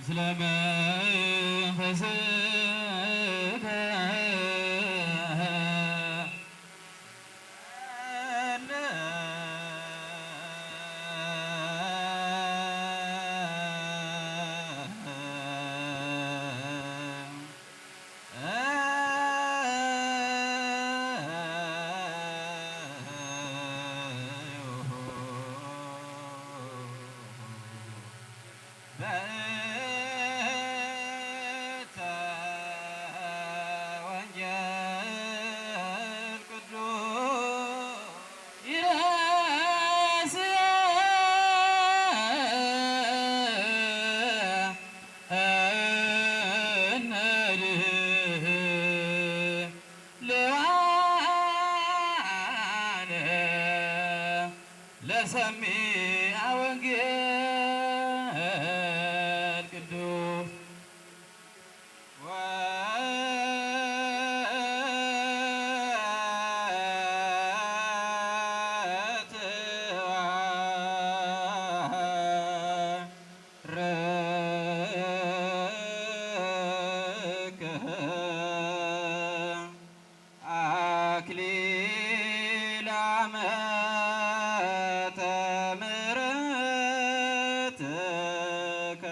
ምስለ መንፈስከ ለሰሚዐ ወንጌል ቅዱስ አክሊለ ምሕረትከ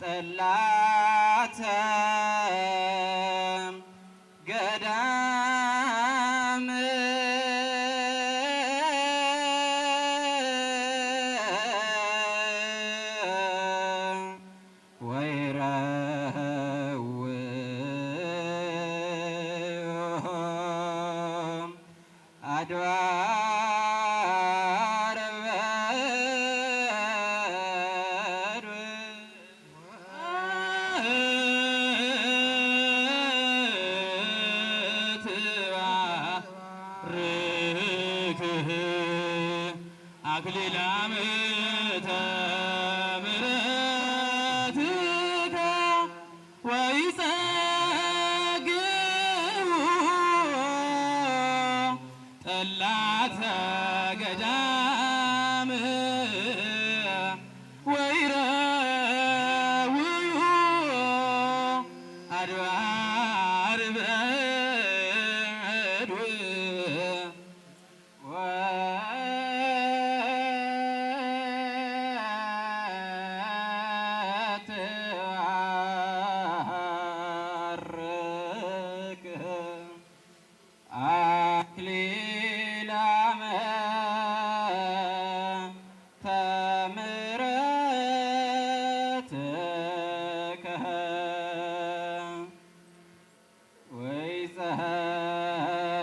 ጠላተ ገዳም ወይረውም አድባረ ትባርክህ አክሊለ ምሕረትከ ወይጸግቡ ጠላተ ገዳም ወይረውዩ አድባር በድው ወትባርክህ አክሊለ ምሕረትከ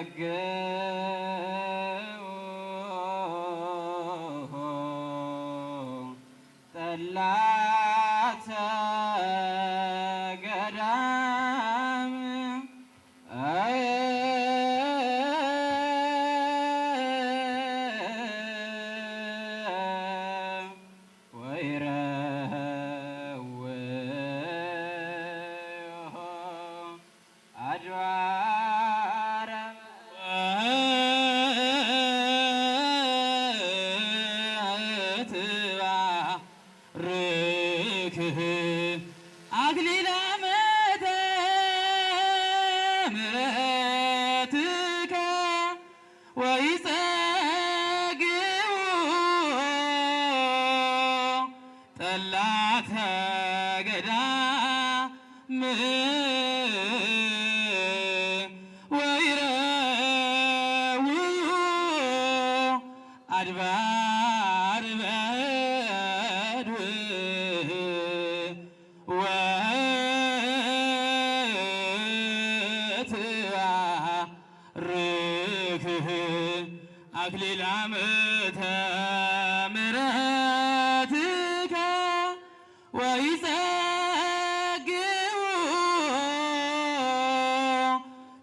ወይጸግቡ ጠላተ ገዳም ወይረውዩ አድባረ ትባርክህ አክሊለ ምሕረትከ ወይጸግቡ ጠላተ ገዳም ወይረውዩ አድባር በድው ወትባርክህ አክሊለ ምሕረትከ ወይጸግቡ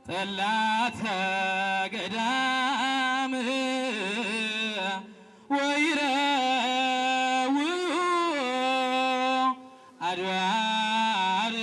ጠላተ ገዳም ወይረውዩ አድባር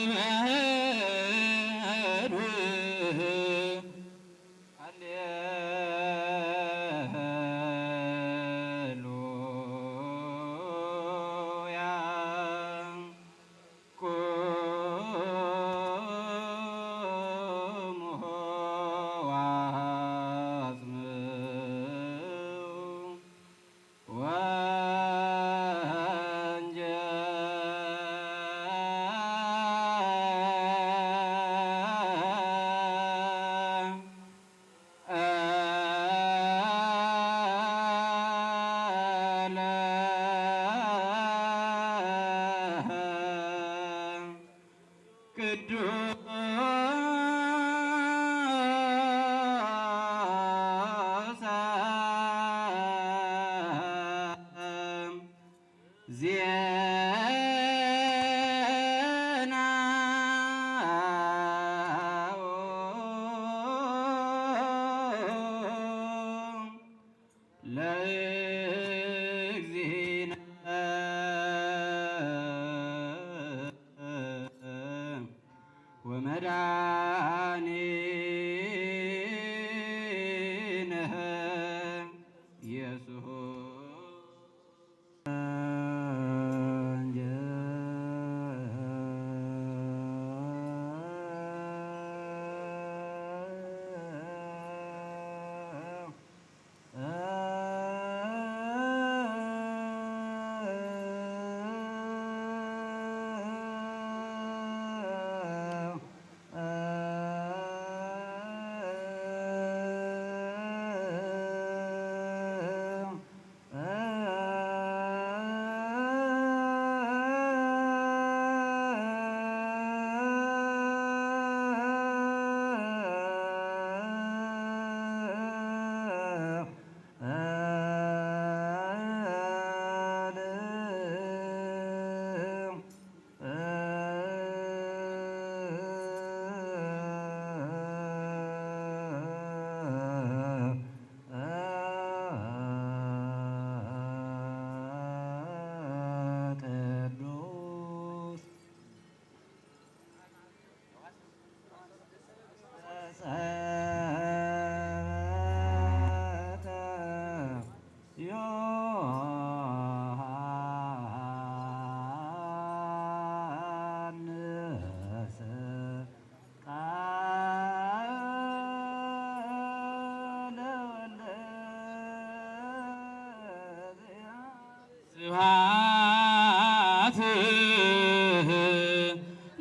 ስብሐት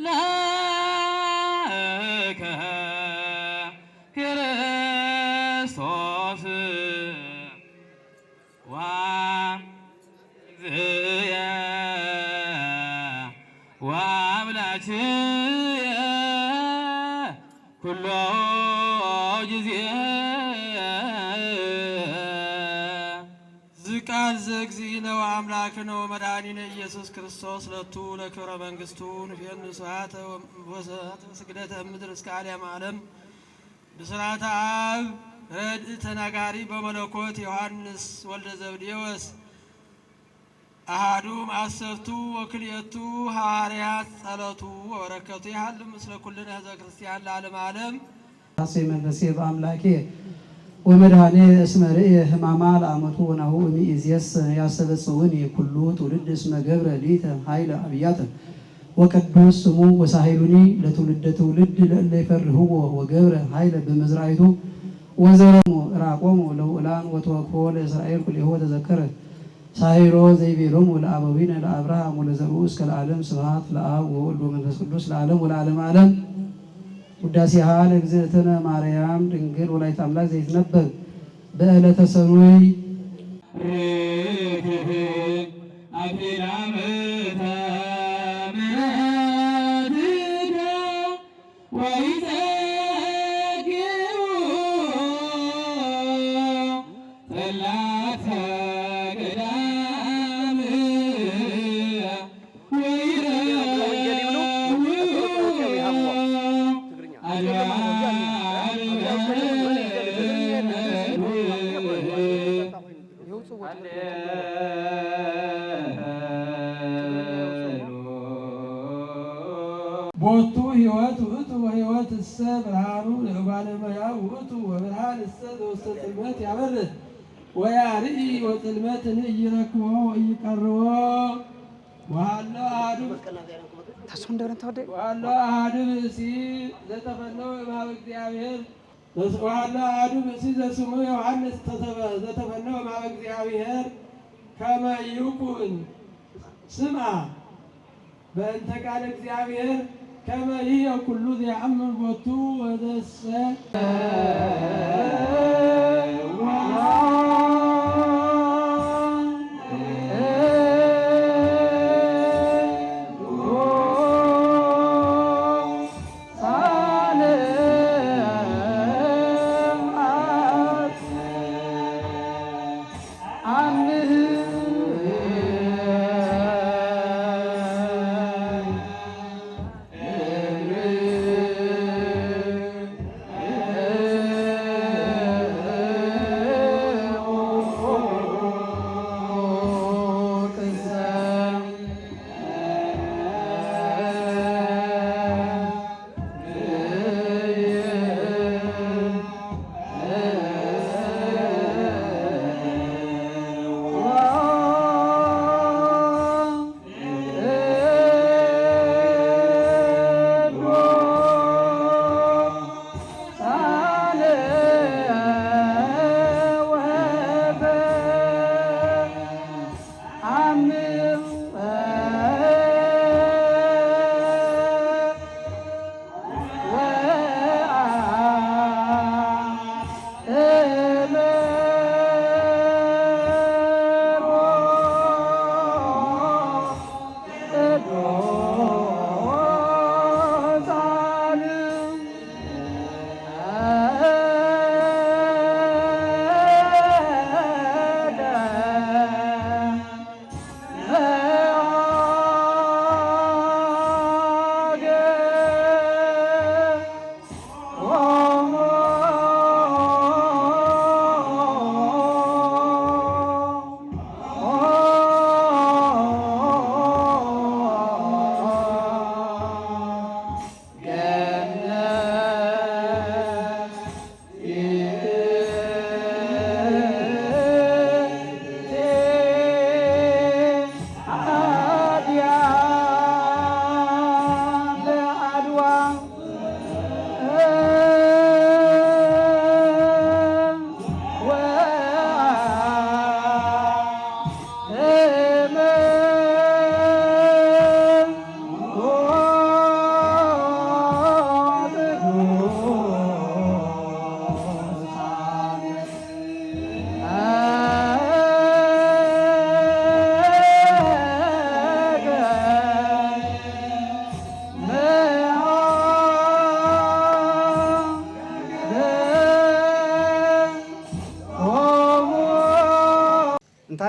ለከ ክርስቶስ ወእግዚእየ ወአምላክየ ኩሎ ጊዜ ቃል ዘእግዚእነ ወአምላክነ ወመድኃኒነ ኢየሱስ ክርስቶስ ለቱ ለክብረ መንግሥቱ ንፌኑ ስብሐተ ወስግደተ እምድር እስከ ዓለም ዓለም ብስራተ አብ ረድእ ተናጋሪ በመለኮት ዮሐንስ ወልደ ዘብዴዎስ አሐዱ ማእሰርቱ ወክልኤቱ ሐዋርያት ጸሎቱ ወበረከቱ ይሃሉ ምስለ ኩልነ ሕዝበ ክርስቲያን ለዓለመ ዓለም መንፈሴ በአምላኬ ወመድኃኔ እስመ ርእየ ሕማማ ለአመቱ ወናሁ እምይእዜሰ ያስተበጽሑኒ ኩሉ ትውልድ እስመ ገብረ ሊተ ኃይለ አብያተ ወቅዱስ ስሙ ወሳሂሉኒ ለትውልደ ትውልድ ለእለ ይፈርህዎ ወገብረ ኃይለ በመዝራዕቱ ወዘረሙ ራቆሙ ለውላን ወተወክፎ ለእስራኤል ኩልኤሆ ተዘከረ ሳሂሮ ዘይቤሎሙ ለአበዊነ ለአብርሃም ወለዘርኡ እስከ ለዓለም ስብሐት ለአብ ወወልድ ወመንፈስ ቅዱስ ለዓለም ወለዓለመ ዓለም ውዳሴሃ ለእግዝእትነ ማርያም ድንግል ወላዲተ አምላክ ዘይትነበብ በዕለተ ሰኑይ ቦቱ ሕይወት ውእቱ ወሕይወት እሰ ብርሃኑ ለእጓለ እመሕያው ውእቱ ወብርሃን እሰ ዘውስተ ጽልመት ያበርህ ወያርኢ ወጽልመትን ኢይረክቦ ወኢይቀርቦ ወሀሎ አሐዱ ብእሲ ዘተፈነወ እምኀበ እግዚአብሔር ወሀሎ አሐዱ ብእሲ ዘስሙ ዮሐንስ ዘተፈነወ እምኀበ እግዚአብሔር ከመ ይኩን ስምዐ በእንተ ቃለ እግዚአብሔር ከመ ይሕየው ኩሉ ዘየአምን ቦቱ ወዘሰ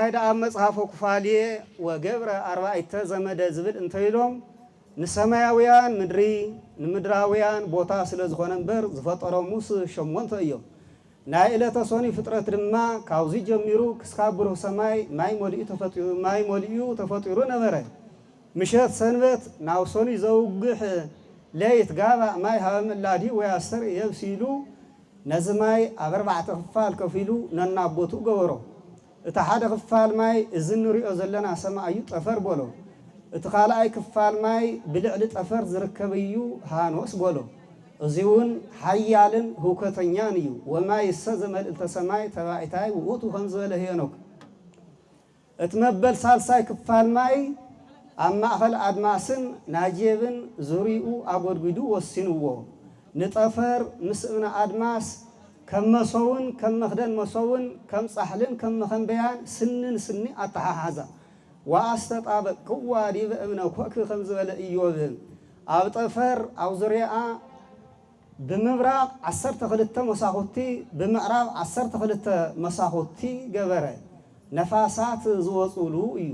ናይዳ መጽሐፈ ኩፋሌ ወገብረ አርባዕተ ዘመደ ዝብል እንተይሎም ንሰማያውያን ምድሪ ንምድራውያን ቦታ ስለ ዝኾነ እምበር ዝፈጠሮሙስ ሸሞንተ እዮም። ናይ ዕለተ ሰኒ ፍጥረት ድማ ካብዚ ጀሚሩ ክስካብ ብሩህ ሰማይ ማይ መሊኡ ተፈጢሩ ነበረ። ምሸት ሰንበት ናብ ሰኒ ዘውግሕ ለይት ጋባእ ማይ ሃበ ምእላዲ ወይ ኣስተር የብሲሉ ነዚ ማይ ኣብ 4 ክፋል ከፊሉ ነናቦቱ ገበሮ። እቲ ሓደ ክፋል ማይ እዚ ንሪኦ ዘለና ሰማይ እዩ ጠፈር በሎ። እቲ ካልኣይ ክፋል ማይ ብልዕሊ ጠፈር ዝርከብ እዩ ሃኖስ በሎ። እዚ እውን ሓያልን ህውከተኛን እዩ። ወማይ እሰ ዘመልእልተ ሰማይ ተባዒታይ ውእቱ ከም ዝበለ ሄኖክ። እቲ መበል ሳልሳይ ክፋል ማይ ኣብ ማእኸል ኣድማስን ናጀብን ዙሪኡ ኣጎድጒዱ ወሲንዎ። ንጠፈር ምስ እብነ ኣድማስ ከም መሶውን ከም መኽደን መሶውን ከም ጻሕልን ከም መኸንበያን ስንን ስኒ ኣተሓሓዛ ወኣስተጣበቅዋ ዲበ እብነ ኮክ ከም ዝበለ ኢዮብ ኣብ ጠፈር ኣብ ዙርያኣ ብምብራቕ 12 መሳኹቲ ብምዕራብ 12 መሳኹቲ ገበረ ነፋሳት ዝወፁሉ እዩ።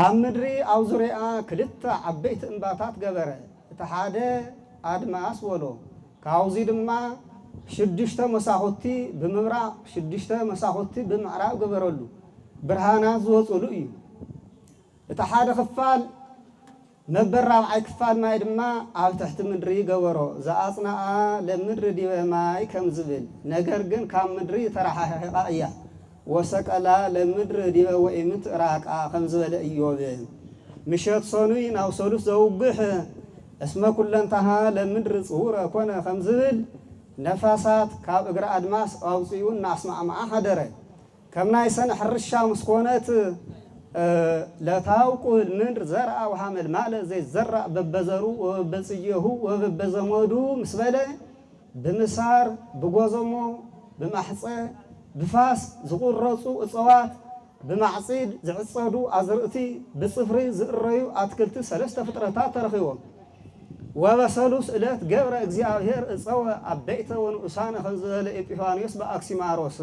ኣብ ምድሪ ኣብ ዙርያኣ 2 ዓበይቲ እምባታት ገበረ። እቲ ሓደ ኣድማስ በሎ። ካብዚ ድማ 6 መሳኹቲ ብምብራቕ 6 መሳኹቲ ብምዕራብ ገበረሉ ብርሃናት ዝወፅሉ እዩ። እቲ ሓደ ክፋል መበል 4ይ ክፋል ማይ ድማ ኣብ ትሕቲ ምድሪ ገበሮ ዘኣጽናኣ ለምድሪ ዲበ ማይ ከም ዝብል ነገር ግን ካብ ምድሪ ተረሓሒቓ እያ ወሰቀላ ለምድሪ ዲበ ወኢምት ራቃ ከም ዝበለ ኢዮብ። ምሸት ሰኑይ ናብ ሰሉስ ዘውግሕ እስመ ኩለንታሃ ለምድሪ ጽውረ ኮነ ከም ዝብል ነፋሳት ካብ እግሪ ኣድማስ ኣውፅኡ እናስማዕማዓ ሓደረ። ከም ናይ ሰነ ሕርሻ ምስ ኮነት ለታውቁል ምድር ዘርአ ወሃመል ማለት ዘይዘራእ በበዘሩ ወበበጽየሁ ወበበዘመዱ ምስ በለ ብምሳር ብጎዘሞ ብማሕፀ ብፋስ ዝቁረፁ እፅዋት ብማዕፂድ ዝዕፀዱ ኣዝርእቲ ብፅፍሪ ዝእረዩ ኣትክልቲ 3 ፍጥረታት ተረኺቦም። ወበሰሉስ ዕለት ገብረ እግዚኣብሔር እፀወ ኣበይተ ወንኡሳነ ከም ዝበለ ኤጲፋንዮስ በኣክሲማሮስ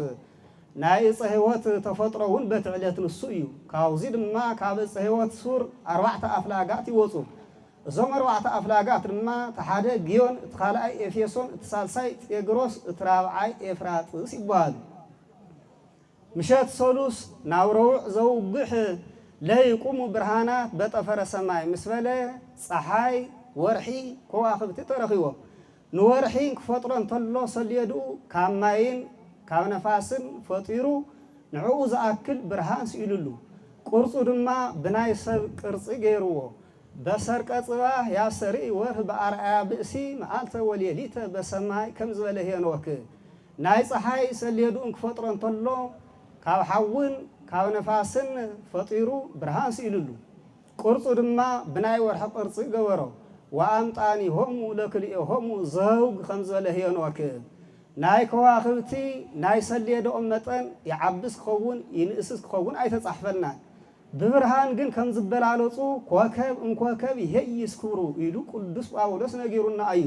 ናይ ዕፀ ህይወት ተፈጥሮ እውን በቲ ዕለት ንሱ እዩ። ካብዚ ድማ ካብ ዕፀ ህይወት ሱር 4 ኣፍላጋት ይወፁ። እዞም 4 ኣፍላጋት ድማ እቲ ሓደ ግዮን፣ እቲ ካልኣይ ኤፌሶን፣ እቲ ሳልሳይ ጤግሮስ፣ እቲ ራብዓይ ኤፍራጥስ ይበሃሉ። ምሸት ሰሉስ ናብ ረቡዕ ዘውግሕ ለይቁሙ ብርሃናት በጠፈረ ሰማይ ምስ በለ ፀሓይ ወርሒ ከዋኽብቲ ተረኺቦም። ንወርሒ ክፈጥሮ እንተሎ ሰልየድኡ ካብ ማይን ካብ ነፋስን ፈጢሩ ንዕኡ ዝኣክል ብርሃን ስኢሉሉ። ቅርፁ ድማ ብናይ ሰብ ቅርፂ ገይርዎ። በሰርቀ ጽባህ ያሰርኢ ወርህ በኣርኣያ ብእሲ መዓልተ ወሌሊተ በሰማይ ከም ዝበለ ሄኖክ ናይ ፀሓይ ሰልየድኡን ክፈጥሮ እንተሎ ካብ ሓውን ካብ ነፋስን ፈጢሩ ብርሃን ስኢሉሉ። ቅርፁ ድማ ብናይ ወርሒ ቅርፂ ገበሮ። ወኣምጣኒሆሙ ለክልኤሆሙ ዘውግ ከም ዝበለ ሄኖክ ናይ ከዋኽብቲ ናይ ሰልየዶኦም መጠን ይዓብስ ክኸውን ይንእስስ ክኸውን ኣይተጻሕፈናን። ብብርሃን ግን ከም ዝበላለፁ ኮከብ እምኮከብ ይሄይስ ክብሩ ኢሉ ቅዱስ ጳውሎስ ነጊሩና እዩ።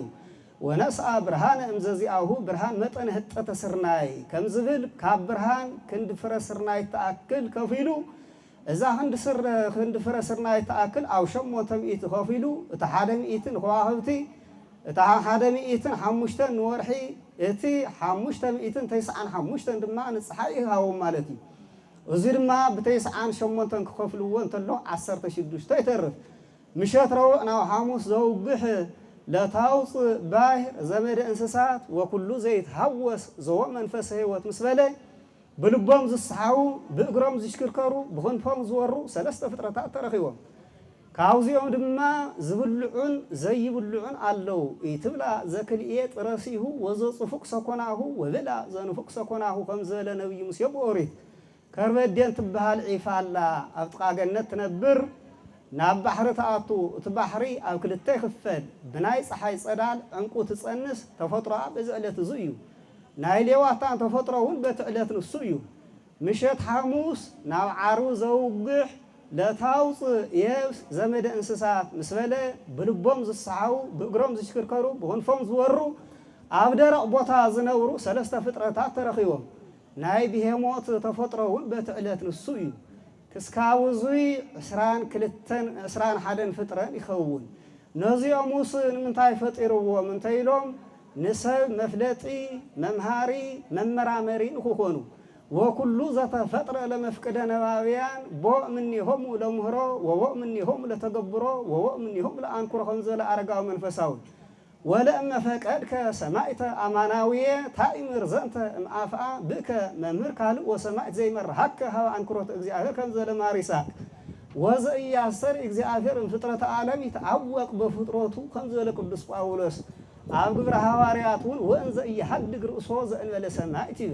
ወነስአ ብርሃነ እምዘዚአሁ ብርሃን መጠን ህጠተ ስርናይ ከም ዝብል ካብ ብርሃን ክንዲ ፍረ ስርናይ ተኣክል ከፊሉ እዛ ክንዲ ፍረ ስርናይ ተኣክል ኣብ 800 ከፊሉ እቲ 100 ንከዋኽብቲ እቲ 105 ንወርሒ እቲ 595 ድማ ንፀሓይ ይሃቦም ማለት እዩ። እዚ ድማ ብ98 ክከፍልዎ እንተሎ 16 ይተርፍ። ምሸት ረቡዕ ናብ ሓሙስ ዘውግሕ ለታውፅእ ባሕር ዘመደ እንስሳት ወኩሉ ዘይትሃወስ ዘዎ መንፈሰ ህይወት ምስ በለ ብልቦም ዝሰሓቡ ብእግሮም ዝሽክርከሩ ብክንፎም ዝወሩ 3 ፍጥረታት ተረኺቦም። ካብዚኦም ድማ ዝብልዑን ዘይብልዑን ኣለው። ኢትብላ ዘክልኤ ጥረሲሁ ወዘፅፉቅ ሰኮናሁ ወብላ ዘንፉቅ ሰኮናሁ ከም ዝበለ ነቢዩ ሙሴ ብኦሪት። ከርበዴን ትበሃል ዒፍ ኣላ ኣብ ጥቃ ገነት ትነብር ናብ ባሕሪ ተኣቱ እቲ ባሕሪ ኣብ 2 ይኽፈል። ብናይ ፀሓይ ፀዳል ዕንቁ ትፀንስ ተፈጥሮኣ በዚ ዕለት እዚ እዩ። ናይ ሌዋታን ተፈጥሮ እውን በቲ ዕለት ንሱ እዩ። ምሸት ሓሙስ ናብ ዓርቡ ዘውግሕ ለታውፅእ የብስ ዘመደ እንስሳት ምስ በለ ብልቦም ዝሰሓቡ ብእግሮም ዝሽክርከሩ ብክንፎም ዝወሩ ኣብ ደረቕ ቦታ ዝነብሩ 3 ፍጥረታት ተረኺቦም። ናይ ብሄሞት ተፈጥሮውን በትዕለት ንሱ እዩ ክስካብ ዙይ 21 ፍጥረን ይኸውን ነዚኦሙስ ንምንታይ ፈጢርዎም እንተኢሎም ንሰብ መፍለጢ መምሃሪ መመራመሪ ንክኾኑ ወኩሉ ዘተፈጥረ ለመፍቅደ ነባብያን ቦእ ምኒሆም ለምህሮ ወቦእ ምኒሆም ለተገብሮ ወቦእ ምኒሆም ለአንኩሮ ከምዘለ አረጋዊ መንፈሳዊ ወለእመ ፈቀድከ ሰማዕተ አማናዊየ ታኢምር ዘንተ እምአፍአ ብእከ መምህር ካልእ ወሰማዕት ዘይመርሃከ ሃበ አንኩሮተ እግዚአብሔር ከምዘለ ማሪሳቅ ወዘኢያሰር እግዚአብሔር ፍጥረተ ዓለም ይተአወቅ በፍጥረቱ ከምዘለ ቅዱስ ጳውሎስ ኣብ ግብረ ሐዋርያት እውን ወእንዘ ኢሐድግ ርእሶ ዘእንበለ ሰማዕት እዩ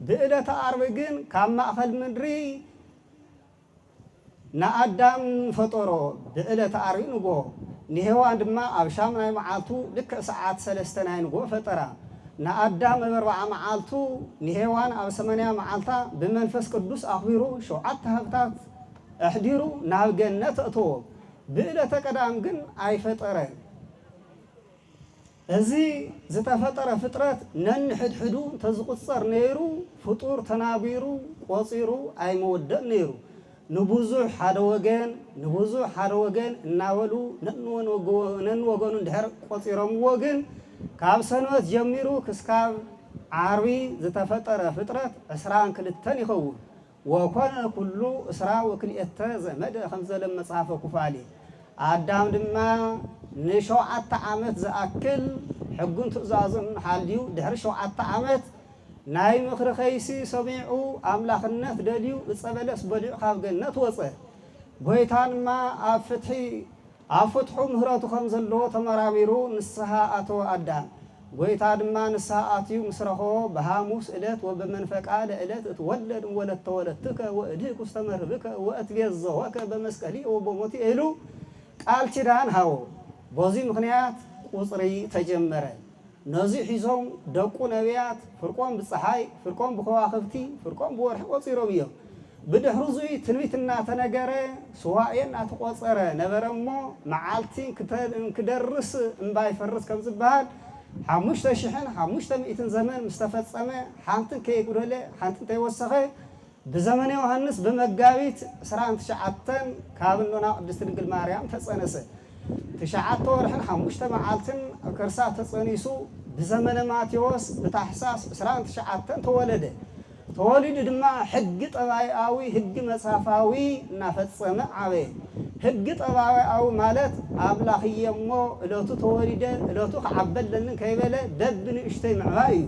ብዕለተ ዓርብ ግን ካብ ማእኸል ምድሪ ንኣዳም ፈጠሮ ብዕለተ ዓርቢ ንጎ ንሄዋን ድማ ኣብ ሻምናይ መዓልቱ ልክዕ ሰዓት 3 ናይ ንጎ ፈጠራ ንኣዳም ኣብ 40 መዓልቱ ንሄዋን ኣብ 8 መዓልታ ብመንፈስ ቅዱስ ኣኽቢሩ 7 ሃብታት ኣሕዲሩ ናብ ገነት እተዎ ብዕለተ ቀዳም ግን ኣይፈጠረን እዚ ዝተፈጠረ ፍጥረት ነንሕድሕዱ ተዝቁፀር ነይሩ ፍጡር ተናቢሩ ቆፂሩ ኣይመወደእ ነይሩ ንብዙሕ ሓደ ወገን እናበሉ ነንወገኑ እንድሕር ቆፂሮምዎ ግን ካብ ሰንበት ጀሚሩ ክስካብ ዓርቢ ዝተፈጠረ ፍጥረት 22 ይኸውን ወኮነ ኩሉ 22 ዘመደ ከምዘለ መጽሓፈ ኩፋሌ አዳም ድማ ን7 ዓመት ዝኣክል ሕጉን ትእዛዙን ሓልዩ ድሕሪ 7 ዓመት ናይ ምኽሪ ኸይሲ ሰሚዑ ኣምላኽነት ደልዩ ዕፀ በለስ በሊዑ ካብ ገነት ወፀ ጎይታ ድማ ኣብ ፍትሑ ምህረቱ ከም ዘለዎ ተመራሚሩ ንስሓ ኣተወ ኣዳም ጎይታ ድማ ንስሓ ኣትዩ ምስ ረኸቦ ብሃሙስ ዕለት ወበመንፈቃ ለዕለት እትወለድ ወለተ ወለትከ ወእድህክ ውስተ መርብከ ወእትቤዘወከ በመስቀሊ ወበሞቲ ኢሉ ቃል ኪዳን ሃቦ በዚ ምክንያት ቁፅሪ ተጀመረ ነዚ ሒዞም ደቁ ነቢያት ፍርቆም ብፀሓይ ፍርቆም ብከዋኽብቲ ፍርቆም ብወርሒ ቆፂሮም እዮም ብድሕሪ ዙይ ትንቢት እናተነገረ ስዋኤ እናተቆፀረ ነበረ እሞ መዓልቲ ክደርስ እምባይፈርስ ከም ዝበሃል 5500 ዘመን ምስ ተፈፀመ ሓንትን ከይጉደለ ሓንትን ተይወሰኸ ብዘመነ ዮሃንስ በመጋቢት 29 ካብ እኖና ቅድስት ድንግል ማርያም ተፀነሰ 9 ወርሕን 5 መዓልትን ከርሳ ተፀኒሱ ብዘመነ ማቴዎስ ብታሕሳስ 29 ተወለደ ተወሊዱ ድማ ሕጊ ጠባይኣዊ ሕጊ መጽሓፋዊ እናፈጸመ ዓበየ ሕጊ ጠባይኣዊ ማለት አምላኽየ እሞ እለቱ ተወሊደ እለቱ ከዓበለንን ከይበለ ደብን እሽተይ ምዕባይ እዩ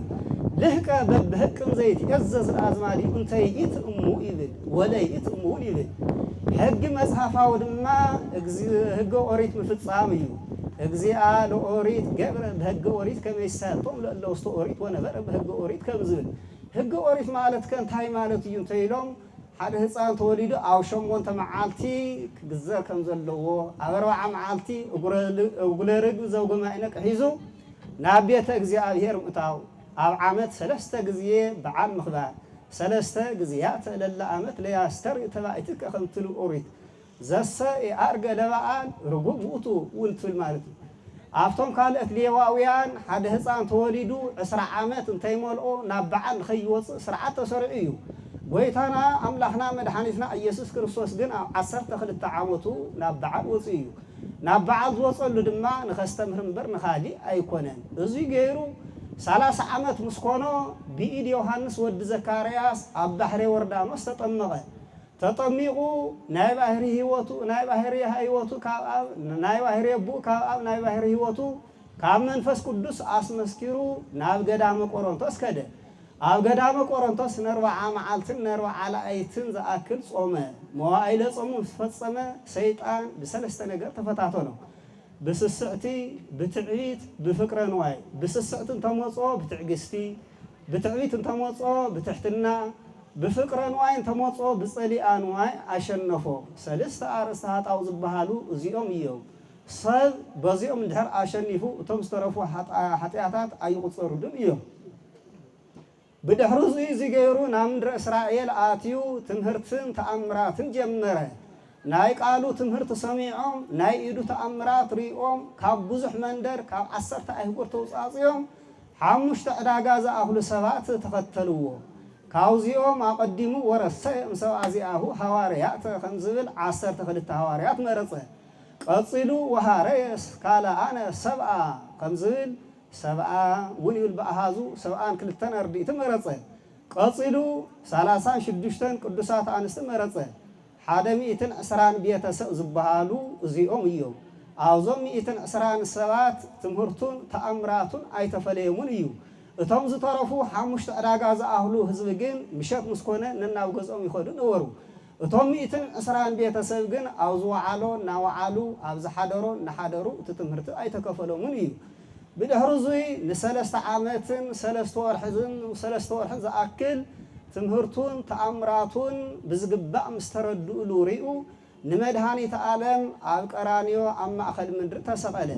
ልህቀ በብህቅን ዘይትእዘዝ ለአዝማዲኡ እንተይኢት እሙ ይብል ወለይኢት እሙ ይብል ሕጊ መጽሓፋዊ ድማ ሕጊ ኦሪት ምፍጻም እዩ እግዚአ ለኦሪት ገብረ በሕጊ ኦሪት ከመይሳቶም ለውስተ ኦሪት ወነበረ በሕጊ ኦሪት ከምዝብል ሕጊ ኦሪት ማለት ከንታይ ማለት እዩ እንተኢሎም ሓደ ህፃን ተወሊዱ ኣብ 8 መዓልቲ ክግዘር ከም ዘለዎ ኣብ 40 መዓልቲ እጉለ ርግቢ ዘውገማይነቅ ሒዙ ናብ ቤተ እግዚአብሔር ምእታው ኣብ ዓመት 3 ግዜ በዓል ምኽባር 3 ግዜያት ለላ ዓመት ለያስተር ተባይትከ ከምትሉ ኦሪት ዘሰ የአርገ ለበዓል ርጉብ ውእቱ ውልትብል ማለት እዩ ኣብቶም ካልኦት ሌዋውያን ሓደ ህፃን ተወሊዱ 20 ዓመት እንተይመልኦ ናብ በዓል ንኸይወፅእ ስርዓት ተሰሪዑ እዩ ጎይታና ኣምላኽና መድሓኒትና ኢየሱስ ክርስቶስ ግን ኣብ 12 ዓመቱ ናብ በዓል ወፅኡ እዩ ናብ በዓል ዝወፀሉ ድማ ንኸስተምህር እምበር ንኻሊእ ኣይኮነን እዙይ ገይሩ 30 ዓመት ምስ ኮኖ ብኢድ ዮሃንስ ወዲ ዘካርያስ ኣብ ባሕሪ ዮርዳኖስ ተጠመቐ ተጠሚቑ ናይ ባህሪ ህይወቱ ናይ ባህሪ ህይወቱ ካብ ኣብ ናይ ባህሪ አቡ ካብ ኣብ ናይ ባህሪ ህይወቱ ካብ መንፈስ ቅዱስ ኣስመስኪሩ ናብ ገዳመ ቆሮንቶስ ከደ ኣብ ገዳመ ቆሮንቶስ 40 መዓልትን 40 ለይትን ዝኣክል ጾመ መዋዕለ ጾሙ ፈጸመ ሰይጣን ብሰለስተ ነገር ተፈታተኖ ብስስዕቲ ብትዕቢት ብፍቅረ ንዋይ ብስስዕቲ እንተመጾ ብትዕግስቲ ብትዕቢት እንተመጾ ብትሕትና بفكر نوعين تموتوا بصلي أنواع أشنفو سلسة أرسل هاتاو زبهالو زيوم يوم صل بزيوم دهر أشنفو تمسترفو حتى أيقصر دم يوم بدهروز يزيجيرو نامدر إسرائيل آتيو تمهرتن تأمرات جمرة نايك قالوا تمهرت سميعهم ناي يدو تأمرات ريهم كاب بزح مندر كاب عصر تأهور توصاصيهم ሓሙሽተ ዕዳጋ ዝኣኽሉ ሰባት ተኸተልዎ ካብዚኦም ኣቐዲሙ ወረሰ እምሰብኣ እዚኣሁ ሃዋርያት ከም ዝብል 12 ሃዋርያት መረፀ ቀፂሉ ወሃረየ ካልኣነ ሰብኣ ከም ዝብል ሰብኣ እውን ይብል ብኣሃዙ 72 ኣርድእቲ መረፀ ቀፂሉ 36 ቅዱሳት ኣንስቲ መረፀ 120 ቤተሰብ ዝበሃሉ እዚኦም እዮም ኣብዞም 120 ሰባት ትምህርቱን ተኣምራቱን ኣይተፈለየሙን እዩ እቶም ዝተረፉ ሓሙሽተ ዕዳጋ ዝኣኽሉ ህዝቢ ግን ምሸት ምስኮነ ነናብ ገዝኦም ይኸዱ ነበሩ እቶም 120 ቤተሰብ ግን ኣብ ዝወዓሎ እናወዓሉ ኣብ ዝሓደሮ እናሓደሩ እቲ ትምህርቲ ኣይተከፈሎሙን እዩ ብድሕሪ እዙይ ን3 ዓመትን 3 ወርሕን ዝኣክል ትምህርቱን ተኣምራቱን ብዝግባእ ምስ ተረድኡሉ ርኡ ንመድሃኒት ዓለም ኣብ ቀራንዮ ኣብ ማእኸል ምድሪ ተሰቐለ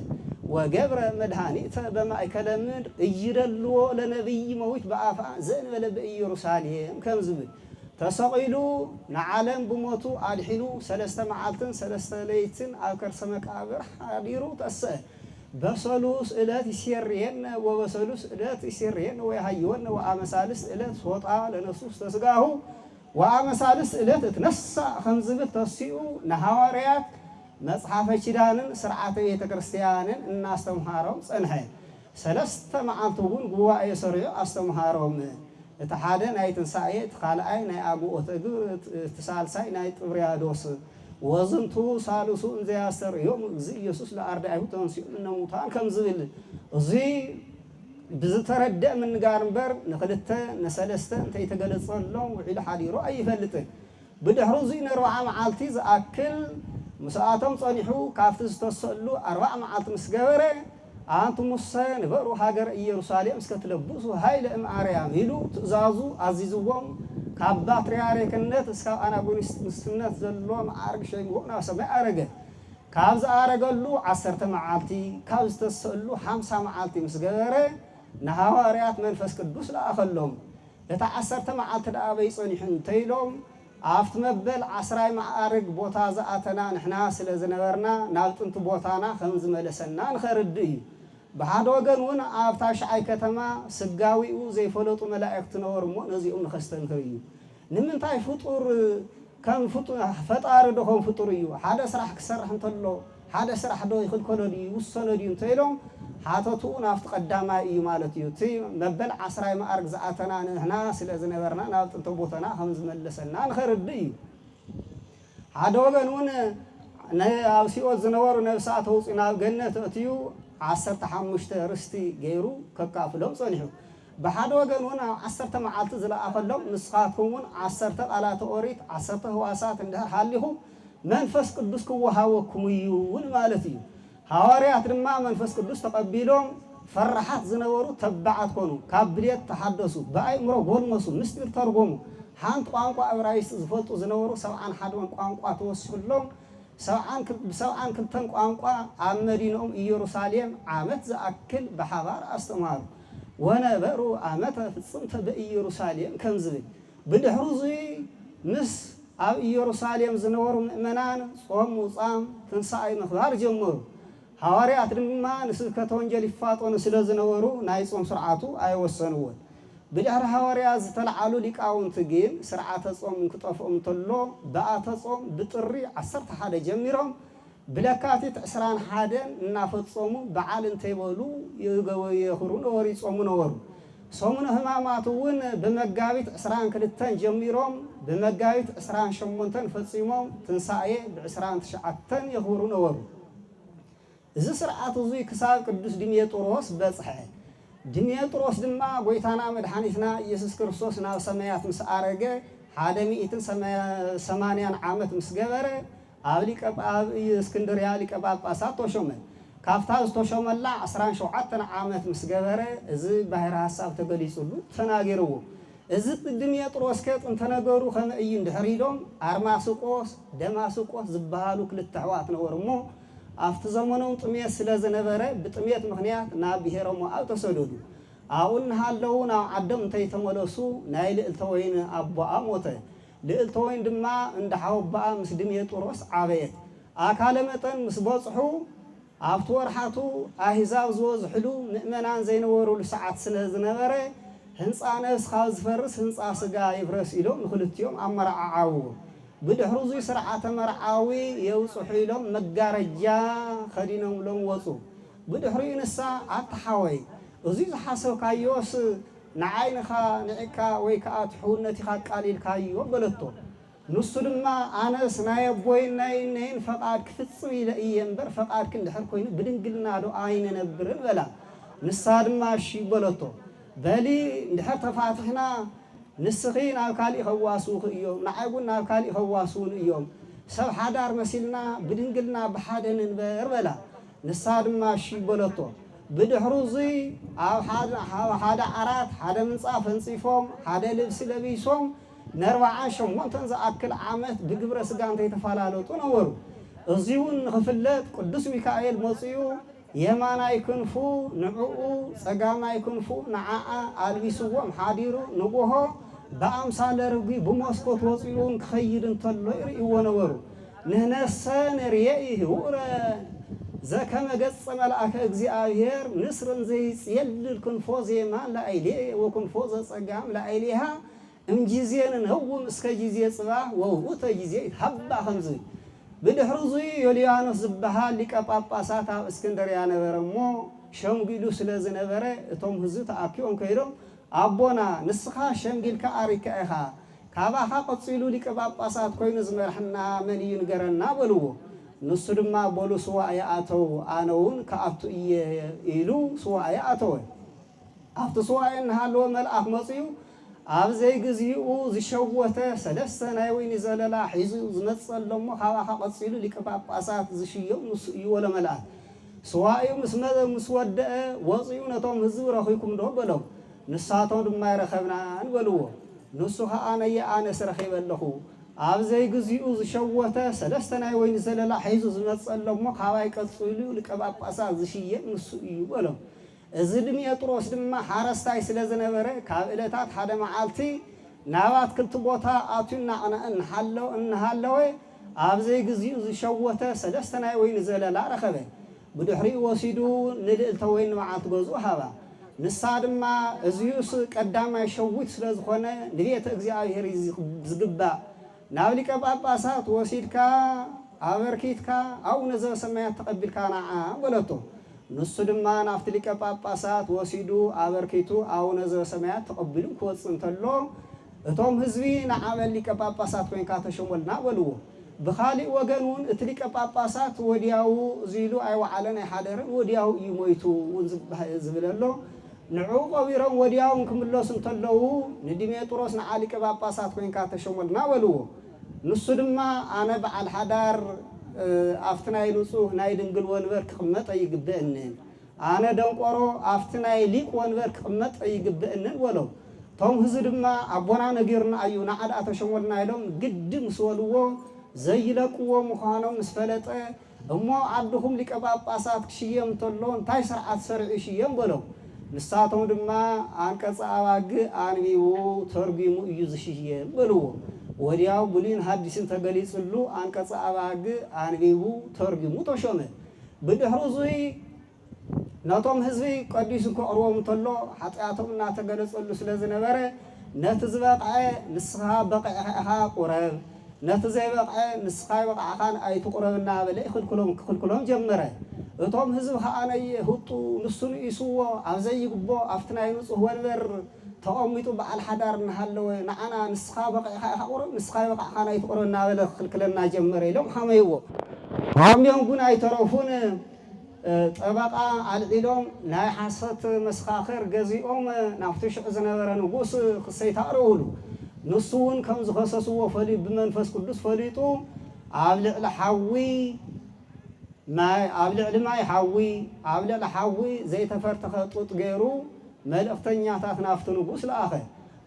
ወገብረ መድሃኒት በማእከለ ምድር እይደልዎ ለነቢይ መዊት በኣፋ ዘእንበለ በኢየሩሳሌም ከም ዝብል ተሰቒሉ ንዓለም ብሞቱ ኣድሒኑ 3 መዓልትን 3 ለይትን ኣብ ከርሰ መቃብር ሓዲሩ ተስአ በሰሉስ ዕለት ይሴርየነ ወበሰሉስ ዕለት ይሴርየነ ወይሃይወነ ወአመሳልስ ዕለት ሶጣ ለነፍሱ ተስጋሁ ወአመሳልስ ዕለት እትነሳእ ከም ዝብል ተሲኡ ንሃዋርያት መጽሓፈ ኪዳንን ስርዓተ ቤተ ክርስቲያንን እናስተምሃሮም ጸንሐ 3 መዓልቲ እውን ጉባኤ ሰሪዑ ኣስተምሃሮም እቲ ሓደ ናይ ትንሳኤ እቲ ካልኣይ ናይ አጉኦተ እግር እቲ ሳልሳይ ናይ ጥብርያዶስ ወዝንቱ ሳልሱ እንዘያስተርእዮም እግዚእ ኢየሱስ ለአርዳኢሁ ተንሥኡ እሙታን ከም ዝብል እዚ ብዝተረድእ ምንጋር እምበር ንክልተ ንሰለስተ እንተይተገለጸሎም ውዒሉ ሓዲሩ ኣይፈልጥን ብድሕሪ እዚ ን40 መዓልቲ ዝኣክል مساعتهم صنيحو كافتز تصلوا 4 معالت مسجبرة أنتم مسين برو هاجر يروساليم سكتلبسوا هاي لأم أريام هيلو تزازو عزيزوهم كابات رياري كنت سكا أنا بوني سنة زلوا معارك شيء وقنا سبع أرجع كابز أرجلو 10 معالتي كابز تصلوا 5 معالتي مسجبرة نهوا ريات من فسك الدوس لا أخلهم يتعسرت معالت الأبي صنيحن تيلهم عفت مبل 10 معارك بوتا زاتنا نحنا سلازنبرنا نالطنت بوتانا خمز ملسنا نخردي بحد وجن ونا عفت شعي كتما سجاوي وزي فلوط ملائكة نور مو نزيهم نخستن كريو نمنتاي فطور كم فطار دهم فطوريو هذا سرح كسرح نطلو هذا سرح دو يخد كلودي وصلودي نتيلهم حاتوتون عفت قداما إيو مالتيو تي مبل 10 معارك زاتنا نحنا سلازنبرنا نالطنت بوتانا خمز ملسنا نخردي هذا وجن ونا ناوسيو زنوار نفسات وصينا جنة أتيو 15 رستي غيرو كقافلهم صنيحو بحد وجن ونا 10 معالت زلا أخلهم نسخاتهم 10 قالات أوريت 10 هواسات عندها حالهم منفس قدس كوهاوكم يون مالتي حواريات ما منفس قدس تقبلهم فرحات زنورو تبعات كونوا كابريت تحدثوا بأمره غلمسوا مستر ترجموا حانت قانقوا أبرايس زفلتوا زنورو سواء حدون قانقوا توصلهم سواء كنتم قانقوا عمدينهم يروساليم عامت زأكل بحبار أستمار ونبروا عامت في الصمت بإيروساليم كم زبي بدحرزي مس أو يروساليم زنورو مؤمنان صوم وصام تنسعي مخبار جمهور حواريات ما نسكت وانجلي فاطون سلازنورو نايصوم سرعاتو أي وصنوه بدحر حواريات تلعلو لك أون تجين سرعات صوم كطفهم تلو بقى صوم بطري 10 حدا جميرهم بلكاتي 10 حدا نافط صومو بعالن تيبولو يخرون وري صومون ورو صومون هماماتون بمجابيت 10 كلتان جميرهم بمجابيت 10 شمونتن فصيمهم تنسايه ب10 تشعتن يخرون ورو إذا سرعات زوي كساب قدوس ديميطروس بصحه ديميطروس دما غويتانا مدحانيتنا ኢየሱስ ክርስቶስ ናብ ሰማያት ምስ አረገ 180 ዓመት ምስ ገበረ ኣብ ሊቀ ጳጳስ እስክንድርያ ሊቀ ጳጳሳት ተሾመ ካፍታ ዝተሾመላ 17 ዓመት ምስ ገበረ እዚ ባህር ሐሳብ ተገሊጹሉ ተናገረው እዚ ድሜጥሮስ ከጥንተ ነገሩ ከመይ እንድሕሪዶም አርማስቆስ ደማስቆስ ዝበሃሉ ክልተ ሕዋት ነበርሞ after ዘመኑን ጥሜት ስለዘነበረ በጥሜት ምክንያት ናብ ብሔሮም ኣብ ተሰደዱ አሁን ሃለውና ዓደም ተይተመለሱ ናይ ልዕልተወይን አባአ ሞተ ልዕልተወይን ድማ እንደ ሓወባአ ምስ ድሜጥሮስ ዓበየት አካለ መጠን ምስ በጽሑ ኣብቲ ወርሓቱ ኣህዛብ ዝበዝሕሉ ምእመናን ዘይነበሩሉ ሰዓት ስለ ዝነበረ ህንፃ ነፍስ ካብ ዝፈርስ ህንፃ ስጋ ይፍረስ ኢሎም ንክልቲኦም ኣመራዓዓው ብድሕሪ ስርዓተ መርዓዊ የውፅሑ ኢሎም መጋረጃ ከዲኖምሎም ወፁ ብድሕሪ ንሳ ኣተሓወይ እዙይ ዝሓሰብካዮስ ንዓይንኻ ንዕካ ወይ ከዓ ትሕውነትኻ ቃሊልካዮ በለቶ ንሱ ድማ ኣነስ ናይ ኣቦይ ናይ ነይን ፈቃድ ክፍፅም ኢለ እየ እምበር ፈቃድ ክንድሕር ኮይኑ ብድንግልና ዶ ኣይንነብርን በላ ንሳ ድማ እሺ በለቶ በሊ እንድሕር ተፋትሕና ንስኺ ናብ ካሊእ ከዋስውኽ እዮም ንዓይውን ናብ ካሊእ ከዋስውን እዮም ሰብ ሓዳር መሲልና ብድንግልና ብሓደ ንንበር በላ ንሳ ድማ እሺ በለቶ ብድሕሪ እዙይ ኣብ ሓደ ዓራት ሓደ ምንፃፍ ኣንፂፎም ሓደ ልብሲ ለቢሶም ን48 ዝኣክል ዓመት ብግብረ ስጋ እንተይተፈላለጡ ነበሩ እዙይ እውን ንኽፍለጥ ቅዱስ ሚካኤል መፅኡ የማናይ ክንፉ ንዕኡ ፀጋማይ ክንፉ ንዓዓ ኣልቢስዎም ሓዲሩ ንጉሆ ብኣምሳለ ርግቢ ብመስኮት ወፂኡን ክኸይድ እንተሎ ይርእይዎ ነበሩ ንህነሰ ንርየኢ ህውረ ዘከመ ገጸ መልአከ እግዚአብሔር ንስርን ዘይጽየልል ክንፎ ዜማን ለአይሌ ወክንፎ ዘጸጋም ለአይሌሃ እምጊዜን ነውም እስከ ጊዜ ጽባህ ወውእተ ጊዜ ይትሃባ ከምዚ ብድሕሪ ዙይ ዮልያኖስ ዝበሃል ሊቀ ጳጳሳት ኣብ እስክንድርያ ነበረ እሞ ሸምጊሉ ስለ ዝነበረ እቶም ህዝቢ ተኣኪቦም ከይዶም ኣቦና ንስኻ ሸምጊልካ ኣሪካ ኢኻ ካባኻ ቀፂሉ ሊቀ ጳጳሳት ኮይኑ ዝመርሕና መን እዩ ንገረና በልዎ ንሱ ድማ በሉ ስዋዕ ይኣተው ኣነ እውን ከኣቱ እየ ኢሉ ስዋዕ ይኣተወ ኣብቲ ስዋዕ እናሃለወ መልኣክ መፅኡ ኣብ ዘይግዚኡ ዝሸወተ ሰለስተ ናይ ወይኒ ዘለላ ሒዙ ዝመፀሎ እሞ ካባኻ ቀፂሉ ሊቀ ጳጳሳት ዝሽዮም ንሱ እዩ ወለ መልኣክ ስዋዕዩ ምስ ወደአ ወፅኡ ነቶም ህዝቢ ረኺብኩም ዶ በሎም ንሳቶም ድማ ይረኸብና ንበልዎ ንሱ ከዓ ነየ ኣነስ ረኺበ ኣለኹ ኣብ ዘይግዚኡ ዝሸወተ ሰለስተ ናይ ወይኒ ዘለላ ሒዙ ዝመፀሎ እሞ ካባይ ቀፂሉ ሊቀ ጳጳሳት ዝሽየም ንሱ እዩ በሎም እዚ ድሜጥሮስ ድማ ሓረስታይ ስለ ዝነበረ ካብ ዕለታት ሓደ መዓልቲ ናብ ኣትክልቲ ቦታ ኣትዩ እናሃለወ ኣብ ዘይግዚኡ ዝሸወተ ሰለስተ ናይ ወይኒ ዘለላ ረኸበ ብድሕሪኡ ወሲዱ ንልዕልተ ወይኒ መዓልቲ ገዝኡ ሃባ ንሳ ድማ እዚዩስ ቀዳማይ ሸዊት ስለ ዝኾነ ንቤተ እግዚኣብሔር ዝግባእ ናብ ሊቀ ጳጳሳት ወሲድካ ኣበርኪትካ ኣቡነ ዘበሰማያት ተቐቢልካ ናዓ በለቶ ንሱ ድማ ናብቲ ሊቀ ጳጳሳት ወሲዱ ኣበርኪቱ ኣቡነ ዘበሰማያት ተቐቢሉ ክወፅእ እንተሎ እቶም ህዝቢ ንዓበል ሊቀ ጳጳሳት ኮይንካ ተሸሞልና በልዎ ብኻሊእ ወገን እውን እቲ ሊቀ ጳጳሳት ወዲያው እዚኢሉ ኣይወዓለን ኣይሓደረን ወዲያው እዩ ሞይቱ እውን ዝብለሎ ንዑ ቀቢሮም ወዲያው ክምለሱ እንተለዉ ንዲሜጥሮስ ንዓ ሊቀ ጳጳሳት ኮይንካ ተሸሞልና በልዎ ንሱ ድማ ኣነ በዓል ሓዳር ኣብቲ ናይ ንጹህ ናይ ድንግል ወንበር ክቕመጥ ኣይግብአንን ኣነ ደንቆሮ ኣብቲ ናይ ሊቅ ወንበር ክቕመጥ ኣይግብአንን በሎም ቶም ህዝቢ ድማ ኣቦና ነጊርና እዩ ንዓድኣ ተሸሞልና ኢሎም ግዲ ምስ በልዎ ዘይለቅዎ ምዃኖም ምስ ፈለጠ እሞ ዓድኹም ሊቀ ጳጳሳት ክሽየም እንተሎ እንታይ ስርዓት ሰሪዑ ይሽየም በሎም ንሳቶም ድማ አንቀጸ ኣባግዕ አንቢቡ ተርጉሙ እዩ ዝሽየም በልዎ ወዲያው ብሉይን ሐዲስን ተገሊጽሉ አንቀጸ ኣባግዕ አንቢቡ ተርጉሙ ተሾመ ብድሕሪ ዙይ ነቶም ህዝቢ ቀዲሱ ክቅርቦም እንተሎ ሓጢኣቶም እናተገለጸሉ ስለ ዝነበረ ነቲ ዝበቕዐ ንስኻ በቂዕኻ ኢኻ ቁረብ ነቲ ዘይበቕዐ ንስኻ ይበቕዓኻን ኣይትቁረብና በለ ክልክሎም ጀመረ እቶም ህዝቢ ከዓ ህጡ ንሱ ንኢስዎ ኣብ ዘይግቦ ኣብቲ ናይ ንጹህ ወንበር ተቐሚጡ በዓል ሓዳር እናሃለወ ንዓና ንስኻ በቂዕኻ ኢኻ ቁረብ ንስኻ ይበቕዓኻን ኣይትቁረብና በለ ክልክለና ጀመረ ኢሎም ሓመይዎ ሃምዮም ግን ኣይተረፉን ጠበቃ ኣልዒሎም ናይ ሓሰት መስኻኽር ገዚኦም ናብቲ ሽዑ ዝነበረ ንጉስ ክሰይ ተቕርብሉ ንሱ እውን ከም ዝኸሰስዎ ብመንፈስ ቅዱስ ፈሊጡ ኣብ ልዕሊ ሓዊ ኣብ ልዕሊ ማይ ሓዊ ኣብ ልዕሊ ሓዊ ዘይተፈርተኸ ጡጥ ገይሩ መልእኽተኛታት ናብቲ ንጉስ ለኣኸ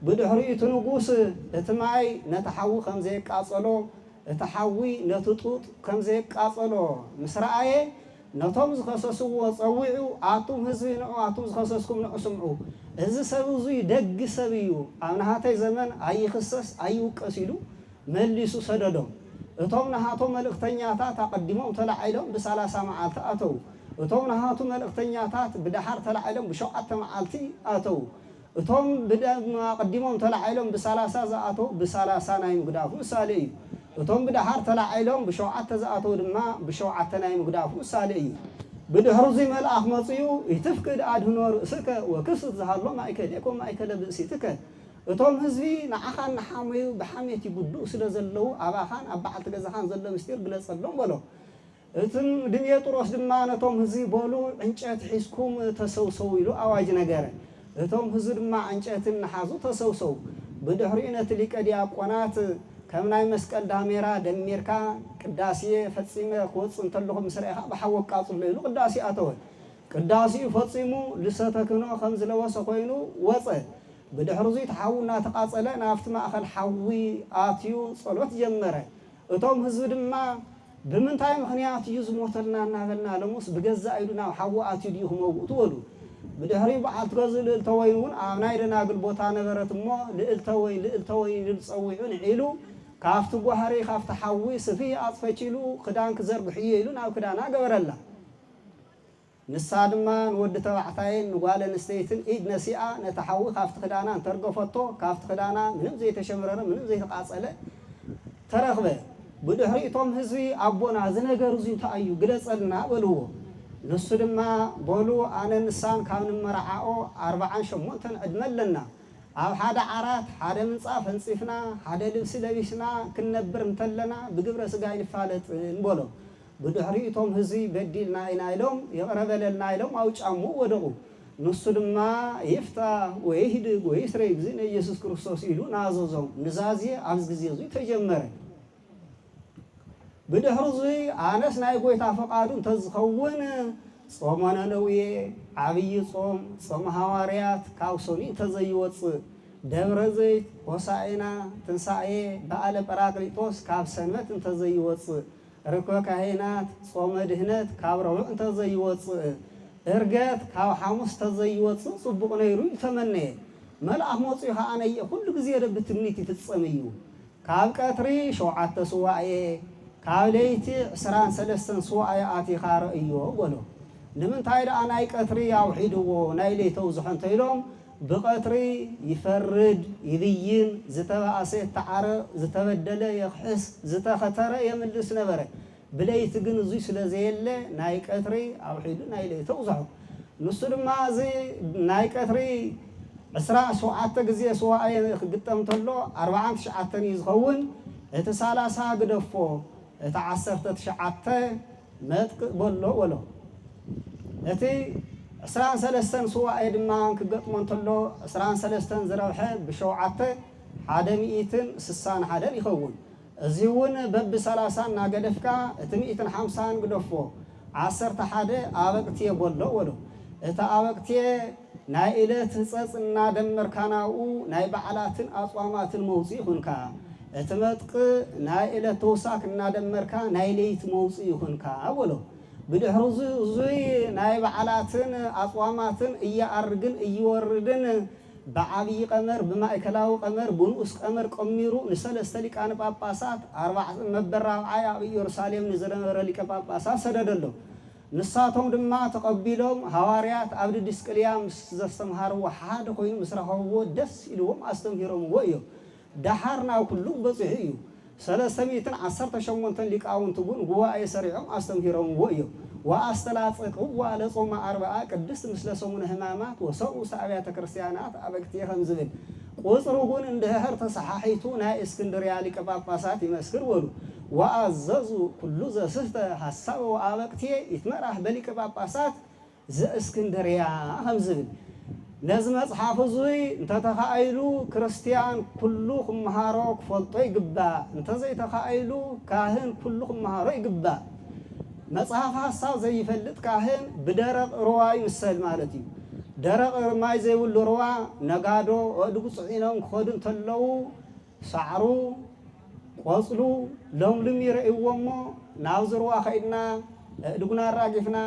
ብድሕሪኡ እቲ ንጉስ እቲ ማይ ነቲ ሓዊ ከም ዘየቃፀሎ እቲ ሓዊ ነቲ ጡጥ ከም ዘየቃፀሎ ምስ ረኣየ ነቶም ዝኸሰስዎ ፀዊዑ ኣቱም ህዝቢ ንዑ ኣቱም ዝኸሰስኩም ንዑ ስምዑ እዚ ሰብ እዙይ ደጊ ሰብ እዩ ኣብ ናሃተይ ዘመን ኣይኽሰስ ኣይውቀስ ኢሉ መሊሱ ሰደዶም እቶም ናሃቶም መልእኽተኛታት ኣቐዲሞም ተላዒሎም ብ30 መዓልቲ ኣተው እቶም ናሃቱ መልእክተኛታት ብዳሓር ተላዒሎም ብ7 መዓልቲ ኣተው እቶም ቀዲሞም ተላዒሎም ብ30 ዝኣተው ብ30 ናይ ምግዳፉ ምሳሌ እዩ እቶም ብዳሓር ተላዒሎም ብ7 ዝኣተው ድማ ብ7 ናይ ምግዳፉ ምሳሌ እዩ بدحر زي ملأخ مصيو يتفقد أدهن ورأسك وكسر زهالله مايكل يكون مايكل بأسيتك وتوم هزبي نعخان نحاميو بحاميتي بدو سلا زلو أباخان أبعت جزخان زلو مستير بلا صدام بلو إتن دنيا تروس دمانة توم هزي بولو عنشات حسكم تسوسويلو أواج نجارة توم هزر ما عنشات النحازو تسوسو بدحرينة تلك أدياب قنات كمناي مسكال داميرا دميركا قداسيه فصيمه خوص انتلهم مسريها بحوق قاصليلو قداسي اتوه قداسي فصيمو لستكنو خمز لوس خوينو وصه بدحرزي تحاونا تقاصله نافت ماخل حوي اتيو صلوت جمره اتوم حزب دما بمنتاي مخنيات يز موتلنا نابلنا لموس بجزا ايدنا حوا اتيو ديهم وتولو بدحري بعد غزل التوينون امنايدنا قل بوتا نبرتمو لالتوي للصويون عيلو كافت بوهري كافت حوي سفي اطفچيلو خدان كزرب حييلو ناو كدانا غبرلا نسادما نود تبعتاين نقال نستيتن ايد نسيئه نتحوي كافت خدانا ترغفطو كافت خدانا منم زي تشمرر منم زي تقاصله ترخبه بدحريتهم حزبي ابونا زنغرو زين تايو غلصلنا بلو نسدما بولو انا نسان كان مرعاو 48 ادملنا أو حدا عرات حدا منصاف هنصيفنا حدا لبس لبسنا كنبر متلنا بقبر سقاي نفالت نبولو بدحريتهم هزي بديلنا ينايلهم يقرب لنا يلهم أو جامو ودقو نسدما يفتا ويهدق ويسري بزين يسوع كريستوس يلو نازوزهم نزازي عمز جزيزو تجمر بدحرزي أناس نايقوي تافقادون تزخون صومنا نويه عبي صوم حواريات كاوسوني تزيوت دبر زيت وسائنا تنسائي بقال براقليطوس كاب سنمت تزيوت ركوع كهينات صوم دهنت كاب ربع تزيوت ارغت كاو حمص تزيوت صبق نيرو يتمنى ملأ موصيها انا كل غزي ربتمنيتي تتصميو كاب قطري شوعت سواعي كاب ليتي 13 سواعي اتي خار ايو بولو لمن تايد أنا قطري يوحدو نايلي توزحن تيلوم بقطري يفرد يبين زتباسه تعر زتبدل يخحس زتختر يملس نبره بليت جن زي سلازيله ناي قطري يوحدو نايلي توزحو نسدما زي ناي قطري 17 غزي سواء قطمتلو 49 يزخون ات30 غدفو ات10 متق بولو ولو أتي 13 سواء دمان كقطمن تلو 13 زربحه بشوعته حادميتن 60 حدا يخون ازيون بب 30 ناقدفكا 150 قدفو 10 حدا ابقتي بولو ولو اتا ابقتي ناي الهت صصنا دمركاناو ناي بعلاتن اصواماتن موصي هنكا اتمطق ناي الهت توساك نا دمركا ناي ليت موصي هنكا ولو بدحرز زي ناي بعلاتن اقواماتن ايارغن ايوردن بعبي قمر بمايكلاو قمر بنوس قمر قميرو نسلسته ليقان ጳጳሳት 40 መበራው አያ ኢየሩሳሌም ንዘረረ ሊቀ ጳጳሳት ሰደደሎ ንሳቶም ድማ ተቀቢሎም ሐዋርያት አብድ ዲስቅልያም ዘስተምሃሩ ሓደ ኮይኑ መስራኸዎ ደስ ኢሉዎም አስተምሂሮም ወዮ ዳሃርናው ኩሉ በጽሕዩ 318 ሊቃውንት ግን ጉባኤ ሰሪዖም አስተምሂሮም ወዮ واستلاصقوا وعلى صوم 40 ቅድስት ምስለ ሰሙነ ሕማማት ወሰው ሳቢያተ ክርስቲያናት አበክቴ ከምዝብል ቆጽሩጉን እንደ ህር ተሰሐሒቱ ናይ እስክንድርያ ሊቀ ጳጳሳት ይመስክር ወሉ ወአዘዙ ኩሉ ዘስህተ ሐሳብ ወአበክቴ ይትመራህ በሊቀ ጳጳሳት ዘእስክንድርያ ከምዝብል ነዝ መጽሐፍ ዙይ እንተተኻይሉ ክርስቲያን ኩሉ ክመሃሮ ክፈልጦ ይግባ እንተዘይ ተኻይሉ ካህን ኩሉ ክመሃሮ ይግባ መጽሐፍ ሐሳብ ዘይፈልጥ ካህን በደረቅ ሩዋ ይመስል ማለት እዩ ደረቅ ማይ ዘይብሉ ሩዋ ነጋዶ ወድጉ ጽዒኖም ኮድን ተለው ሳዕሩ ቆጽሉ ለምለም ይረእይዎሞ ናው ዝሩዋ ኸይድና ድጉና ራጊፍና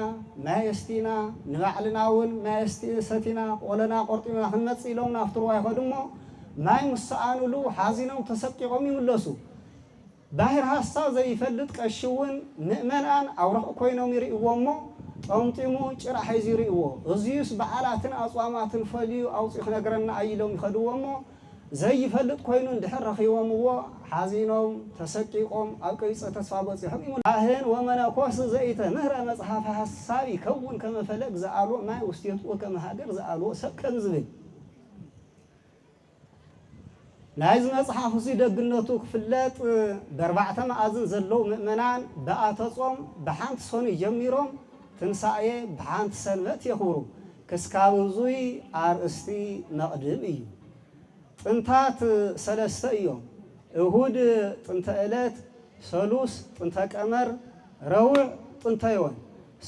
ማይስቲና ንባዕልናውን ማይስቲ ሰቲና ቆለና ቆርጢና ክንመጽ ኢሎም ናፍትሩዋ ይኸድሞ ማይ ሙሳአኑሉ ሓዚኖም ተሰቂቆም ይምለሱ ባህር ሐሳብ ዘይፈልጥ ቀሽውን ምእመናን አውረኽ ኮይኖም ይርእይዎሞ ጠምጢሙ ጭራ ሒዚርዎ እዚዩስ በዓላትን ኣጽዋማትን ፈልዩ ኣውፂኽ ነገረና ኣይሎም ይኸድዎሞ ዘይፈልጥ ኮይኑ እንድሕር ረኺቦምዎ ሓዚኖም ተሰቂቆም ኣብ ቀይፀ ተስፋ በፂሖም ይሙ ካህን ወመነኮስ ዘይተምህረ መጽሓፈ ሓሳብ ይከውን ከመ ፈለግ ዝኣልዎ ማይ ውስቴቱ ወከመ ሃገር ዝኣልዎ ሰብ ከም ዝብል ናይዚ መጽሓፍ እዚ ደግነቱ ክፍለጥ በ4 መኣዝን ዘለው ምእመናን በኣተጾም ብሓንቲ ሰኑ ጀሚሮም ትንሳኤ ብሓንቲ ሰንበት የኽብሩ ክስካብ እዙይ ኣርእስቲ መቕድም እዩ ጥንታት 3 እዮም እሁድ ጥንተ ዕለት ሰሉስ ጥንተ ቀመር ረቡዕ ጥንተ ዮን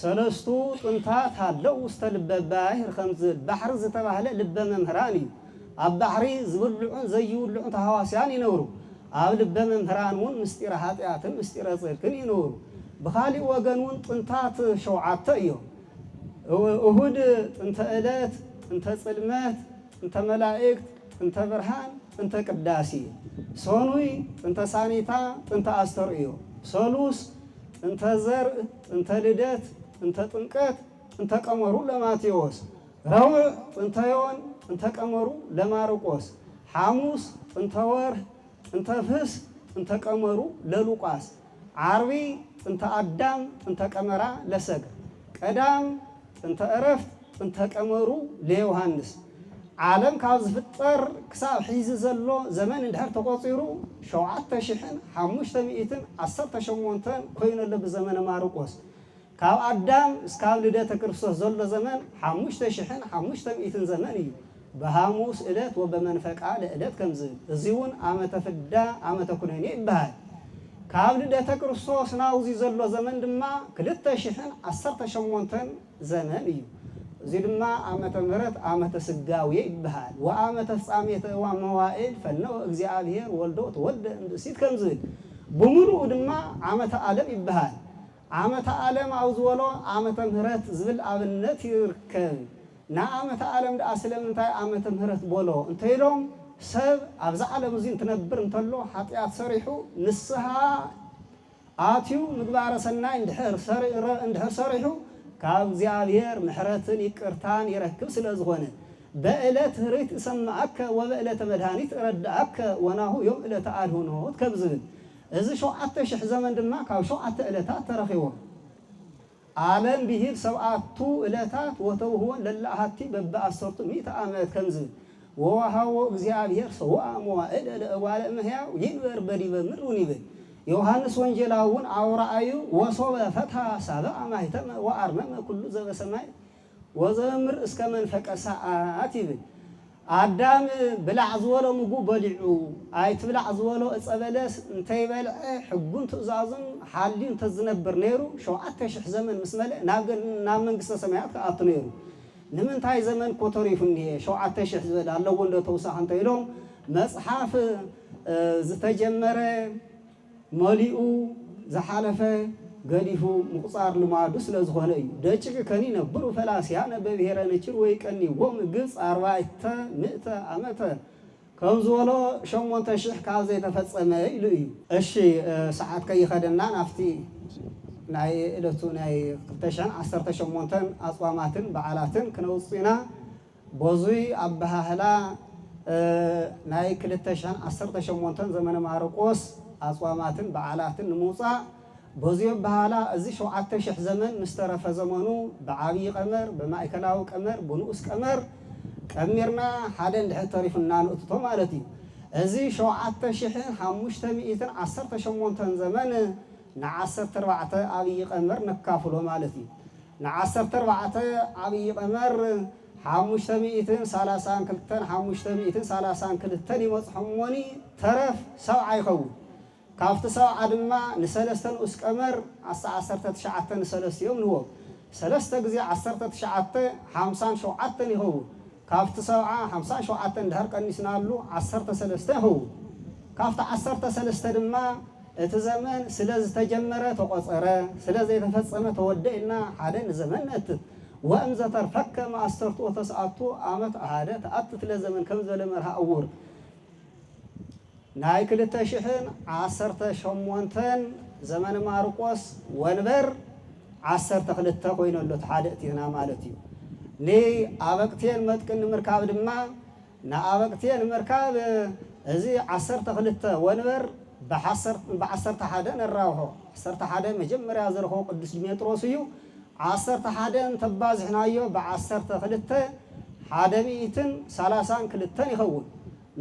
ሰለስቱ ጥንታት ሃለው ውስተ ልበ ባሕር ከምዝብል ባሕሪ ዝተባህለ ልበ መምህራን እዩ ኣብ ባሕሪ ዝብልዑን ዘይብልዑን ተሃዋስያን ይነብሩ ኣብ ልበ መምህራን እውን ምስጢረ ኃጢአትን ምስጢረ ጽድቅን ይነብሩ ብኻሊእ ወገን እውን ጥንታት 7 እዮም እሁድ ጥንተ ዕለት ጥንተ ጽልመት ጥንተ መላእክት ጥንተ ብርሃን ጥንተ ቅዳሴ ሰኑይ ጥንተ ሳኒታ ጥንተ አስተርእዮ ሰሉስ ጥንተ ዘርእ ጥንተ ልደት ጥንተ ጥምቀት ጥንተ ቀመሩ ለማቴዎስ ረቡዕ ጥንተ ዮን ጥንተ ቀመሩ ለማርቆስ ሐሙስ ጥንተ ወርህ ጥንተ ፍስ ጥንተ ቀመሩ ለሉቃስ ዓርቢ ጥንተ አዳም ጥንተ ቀመራ ለሰግር ቀዳም ጥንተ ዕረፍት ጥንተ ቀመሩ ለዮሐንስ ዓለም ካብ ዝፍጠር ክሳብ ሒዚ ዘሎ ዘመን እንድሕር ተቆፂሩ 7518 ኮይኑ ኣሎ ብዘመነ ማርቆስ ካብ አዳም እስካብ ልደተ ክርስቶስ ዘሎ ዘመን 5500 ዘመን እዩ በሐሙስ ዕለት ወበመንፈቃ ለዕለት ከምዝብል እዚ እውን ዓመተ ፍዳ ዓመተ ኩነኔ ይበሃል ካብ ልደተ ክርስቶስ ናውዚ ዘሎ ዘመን ድማ 2018 ዘመን እዩ እዚ ድማ ዓመተ ምህረት ዓመተ ስጋዌ ይበሃል ወዓመተ ፍጻሜተ መዋዕል ፈነወ እግዚአብሔር ወልዶ ተወልደ እምብእሲት ከምዝብል ብምሉኡ ድማ ዓመተ ዓለም ይበሃል ዓመተ ዓለም ኣብ ዝበሎ ዓመተ ምህረት ዝብል ኣብነት ይርከብ ንዓመተ ዓለም ደኣ ስለምንታይ ዓመተ ምህረት በሎ እንተኢሎም ሰብ ኣብዚ ዓለም እዚ እንትነብር እንተሎ ኃጢአት ሰሪሑ ንስሓ ኣትዩ ምግባረ ሰናይ እንድሕር ሰሪሑ ካብ እግዚአብሔር ምሕረትን ይቅርታን ይረክብ ስለዝኾነ በዕለት ህሪት እሰማዓከ ወበዕለተ መድኃኒት እረዳእከ ወናሁ ዮም ዕለተ አድኅኖት ከምዝብል እዚ 7000 ዘመን ድማ ካብ 7 ዕለታት ተረኺቦም ዓለም ብሂል 7 ዕለታት ወተውህቦን ለላሃቲ በበ10 100 ዓመት ከምዝብል ወወሃቦ እግዚአብሔር ሰውአ መዋዕል ለእጓለ እመሕያው ይንበር በዲበ ምድር እውን ይብል ዮሐንስ ወንጌላውን አውራአዩ ወሶበ ፈታ ሳብዓ ማኅተመ ወአርመመ ኩሉ ዘበሰማይ ወዘምር እስከ መንፈቀ ሰዓት ይብል አዳም ብላዕ ዝበሎ ምግቡ በሊዑ ኣይትብላዕ ዝበሎ ዕፀ በለስ እንተይበልዐ ሕጉን ትእዛዙን ሓልዩ እንተዝነብር ነይሩ 7000 ዘመን ምስ መልአ ናብ መንግስተ ሰማያት ከኣቱ ነይሩ ንምንታይ ዘመን ኮተሪፉ እኒሄ 7000 ዝበል ኣለዎ እንዶ ተውሳኽ እንተኢሎም መጽሓፍ ዝተጀመረ መሊኡ ዝሓለፈ ገዲፉ ምቁፃር ልማዱ ስለዝኾነ እዩ ደጭቂ ከኒ ነብሩ ፈላስያነ በብሔረ ነችር ወይ ቀኒዎም ግብፅ 400 ዓመተ ከም ዝበሎ 8000 ካብ ዘይተፈፀመ ኢሉ እዩ እሺ ሰዓት ከይኸደና ናፍቲ ናይ ዕለቱ ናይ 2018 ኣጽዋማትን በዓላትን ክነውፅና በዙይ ኣባህላ ናይ 2018 ዘመነ ማርቆስ ኣጽዋማትን በዓላትን ንምውፃእ በዚዮ በኋላ እዚ 7000 ዘመን ምስተረፈ ዘመኑ ብዓብይ ቀመር በማእከላዊ ቀመር ብንኡስ ቀመር ቀሚርና ሓደ እንድሕር ተሪፉና ንእትቶ ማለት እዩ እዚ 7518 ዘመን ን14 ዓብይ ቀመር ነካፍሎ ማለት እዩ ን14 ዓብይ ቀመር 532 ይመጽሖሞኒ ተረፍ 70 ይኸውን ካብቲ 70 ድማ ን3 ንኡስ ቀመር 19 ን3 እዮም ንህቦ 3 ግዜ 19 57 ይኸውን ካብቲ 70 57 እንድሕር ቀኒስናሉ 13 ይኸውን ካብቲ 13 ድማ እቲ ዘመን ስለዝተጀመረ ተቆፀረ ስለዘይተፈጸመ ተወደኢልና ሓደ ንዘመን ነትት ወእምዘ ተርፈከ ማእስተርቱ ወተስዓቱ ዓመት ሓደ ተኣትት ለዘመን ከም ዝበለ መርሃ እውር ናይ 2018 ዘመነ ማርቆስ ወንበር ዓሰርተ ክልተ ኮይነሎ ተሓደእቲና ማለት እዩ ኒ ኣበቅቴን መጥቅን ምርካብ ድማ ንኣበቅቴን ምርካብ እዚ ዓሰርተ ክልተ ወንበር ብዓሰርተ ሓደ ነራብሖ ዓሰርተ ሓደ መጀመርያ ዝረኸቦ ቅዱስ ዲሜጥሮስ እዩ ዓሰርተ ሓደ ተባዝሕናዮ ብዓሰርተ ክልተ ሓደ ሚእትን ሰላሳን ክልተን ይኸውን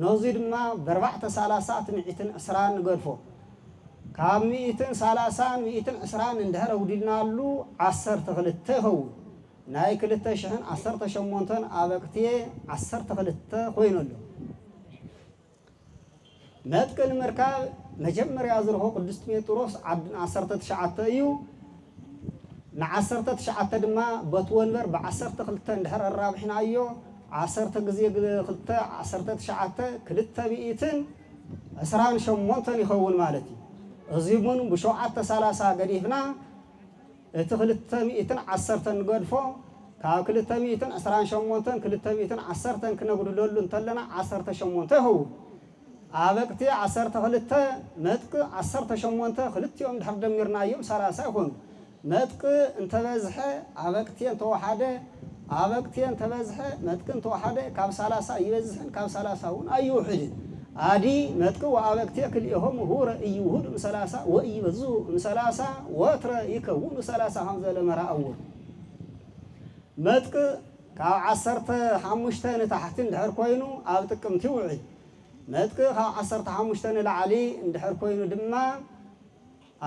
ነዙይ ድማ ብኣርባዕተ ሰላሳት ሚእትን ዕስራን ንገድፎ ካብ ሚእትን ሰላሳን ሚእትን ዕስራን እንድሕር ኣውዲድናሉ ዓሰርተ ክልተ ይኸውን ናይ 2018 ኣበቅትየ 12 ኮይነሎ መጥቅን ምርካብ መጀመርያ ዝረኸቦ ቅዱስ ጴጥሮስ 19 እዩ ን19 ድማ በቲ ወንበር ብ12 እንድሕር ኣራብሒናዮ 10 ግዜ 2 19 228 ይኸውን ማለት እዩ እዚኡ ምን ብ730 ገዲፍና እቲ 210 ንገድፎ ካብ 228 210 ክነጉድለሉ እንተለና 18 ይኸውን ኣበቅቲ 12 መጥቅ 18 ክልቲኦም ድሕር ደሚርናዮም 30 ይኾኑ መጥቅ እንተበዝሐ ኣበቅቲን ተወሓደ ኣበቅቲን ተበዝሐ መጥቅን ተወሓደ ካብ 30 ይበዝሕን ካብ 30 እውን ኣይውሕድን አዲ መጥቅ ወአበቅቴ ክልኤሆም ሁረ እይውሁድ ምሰላሳ ወእይበዙ ምሰላሳ ወትረ ይከውኑ ሰላሳ ሀምዘ ለመራእዎ መጥቅ ካብ 15 ንታሕቲ እንድሕር ኮይኑ ኣብ ጥቅምቲ ይውዕል መጥቅ ካብ 15 ንላዕሊ እንድሕር ኮይኑ ድማ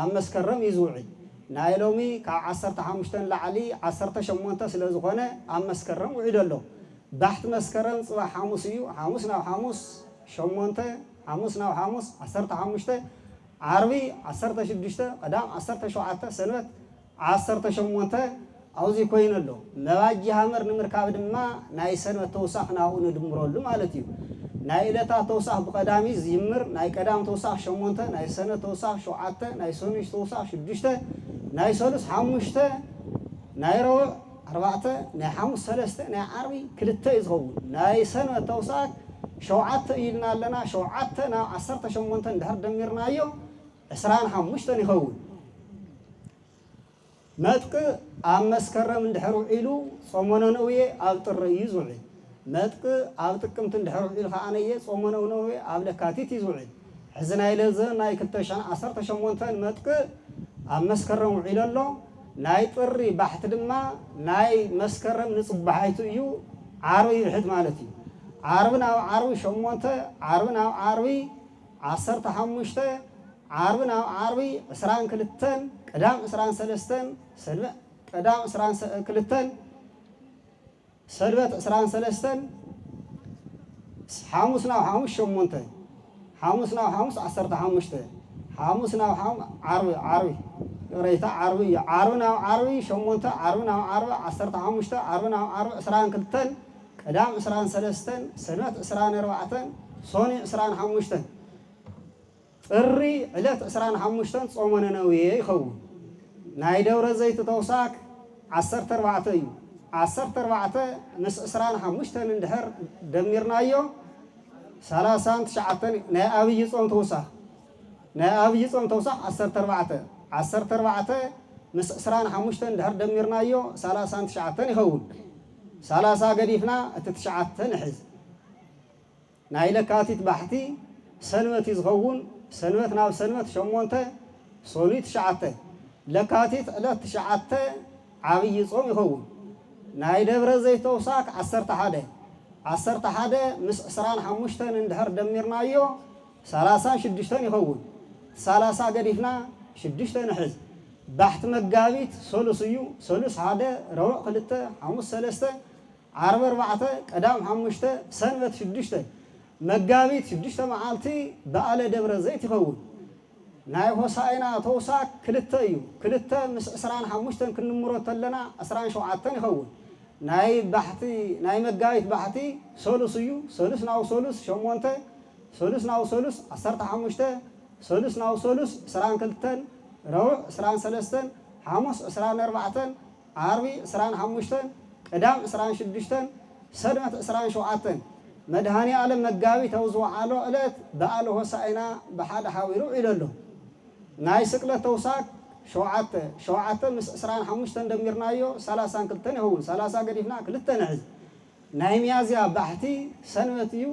ኣብ መስከረም ይዝውዕል ናይ ሎሚ ካብ 15 ንላዕሊ 18 ስለ ዝኾነ ኣብ መስከረም ውዒድ ኣሎ ባሕቲ መስከረም ፅባሕ ሓሙስ እዩ ሓሙስ ናብ ሓሙስ 8 ሓሙስ ናብ ሓሙስ 15 ዓርቢ 16 ቀዳም 17 ሰንበት 18 ኣውዚ ኮይኑ ኣሎ መባጂ ሃመር ንምርካብ ድማ ናይ ሰንበት ተውሳኽ ናብኡ ንድምረሉ ማለት እዩ ናይ ዕለታት ተውሳኽ ብቀዳሚ ዝይምር ናይ ቀዳም ተውሳኽ 8 ናይ ሰንበት ተውሳኽ 7 ናይ ሰኑይ ተውሳኽ 6 ናይ ሰሉስ 5 ናይ ረቡዕ 4 ናይ ሓሙስ 3 ናይ ዓርቢ 2 ይዝኸውን ናይ ሰንበት ተውሳኽ 7 ኢልና ኣለና 7 ናብ 18 እንድሕር ደሚርናዮ 25 ይኸውን መጥቅ ኣብ መስከረም እንድሕር ውዒሉ ጾመ ነነዌ ኣብ ጥሪ እዩ ዝውዕል መጥቅ ኣብ ጥቅምቲ እንድሕር ውዒሉ ከዓነየ ጾመ ነነዌ ኣብ ለካቲት እዩ ዝውዕል ሕዚ ናይ ለዘ ናይ 2018 መጥቅ ኣብ መስከረም ውዒሉ ኣሎ ናይ ጥሪ ባሕቲ ድማ ናይ መስከረም ንፅባሓይቱ እዩ ዓርቢ ይውሕድ ማለት እዩ ዓርቢ ናብ ዓርቢ 8 ዓርቢ ናብ ዓርቢ 15 ዓርቢ ናብ ዓርቢ 22 ቀዳም 23 ሰንበት ቀዳም 22 ሰንበት 23 ሓሙስ ናብ ሓሙስ 8 ሓሙስ ናብ ሓሙስ 15 ሓሙስ ናብ ሓሙስ ዓርቢ ቅሬታ ዓርቢ ዓርቢ ናብ ዓርቢ 8 ዓርቢ ናብ ዓርቢ 15 ዓርቢ ናብ ዓርቢ 22 ቀዳም 23 ሰንበት 24 ሶኒ 25 ጥሪ ዕለት 25 ጾመ ነነዌ ይኸውን ናይ ደብረ ዘይት ተውሳክ 14 እዩ 14 ምስ 25 እንድሕር ደሚርናዮ 39 ናይ ኣብይ ጾም ተውሳክ ናይ ኣብይ ጾም ተውሳክ 14 ምስ 25 እንድሕር ደሚርናዮ 39 ይኸውን 30 ገዲፍና እቲ 9 ንሕዝ ናይ ለካቲት ባሕቲ ሰንበት ዝኸውን ሰንበት ናብ ሰንበት 8 ሶኒ 9 ለካቲት ዕለት 9 ዓብይ ጾም ይኸውን ናይ ደብረ ዘይት ተውሳክ 11 ምስ 25 እንድሕር ደሚርናዮ 36 ይኸውን 30 ገዲፍና 6 ንሕዝ ባሕቲ መጋቢት ሰሉስ እዩ ሰሉስ 1 ረቡዕ 2 ሓሙስ 3 ዓርቢ 4 ቀዳም 5 ሰንበት 6 መጋቢት 6 መዓልቲ በዓለ ደብረ ዘይት ይኸውን ናይ ሆሳዕና ተውሳክ 2 እዩ 2 ምስ 25 ክንምሮ ተለና 17 ይኸውን ናይ ባሕቲ ናይ መጋቢት ባሕቲ ሰሉስ እዩ ሰሉስ ናው ሰሉስ 8 ሰሉስ ናው ሰሉስ 15 ሰሉስ ናው ሰሉስ 22 ረቡዕ 23 ሓሙስ 24 ዓርቢ 25 ቀዳም 26 ሰንበት 27 መድሃኒ ዓለም መጋቢት ኣብ ዝወዓሎ ዕለት በዓለ ሆሳዕና ብሓደ ሓዊሩ ዒሉ ኣሎ ናይ ስቅለት ተውሳክ ሸውዓተ ምስ 25 ደሚርናዮ 32 ይኸውን 30 ገዲፍና 2 ንሕዝ ናይ ሚያዝያ ባሕቲ ሰንበት እዩ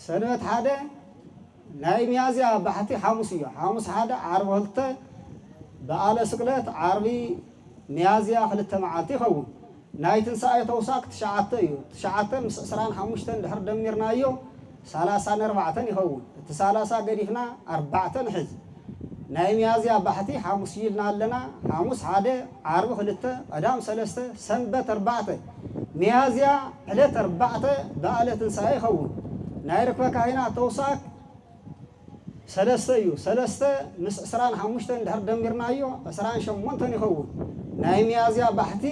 ሰንበት ሓደ ናይ ሚያዝያ ባሕቲ ሐሙስ እዩ ሐሙስ ሓደ ዓርቢ 2 በዓለ ስቅለት ዓርቢ ሚያዝያ 2 መዓልቲ ይኸውን ናይ ትንሳኤ ተውሳክ 9 እዩ 9 ምስ 25 ድሕር ደሚርናዮ 34 ይኸውን እቲ 30 ገዲፍና 4 ንሕዝ ናይ ሚያዝያ ባሕቲ ሐሙስ ይልና ኣለና ሐሙስ ሓደ ዓርቢ 2 ቀዳም 3 ሰንበት 4 ሚያዝያ ዕለት 4 በዓለ ትንሳኤ ይኸውን ናይ ርክበ ካህናት ተውሳክ 3 እዩ 3 ምስ 25 ድሕር ደሚርናዮ 28 ይኸውን ናይ ሚያዝያ ባሕቲ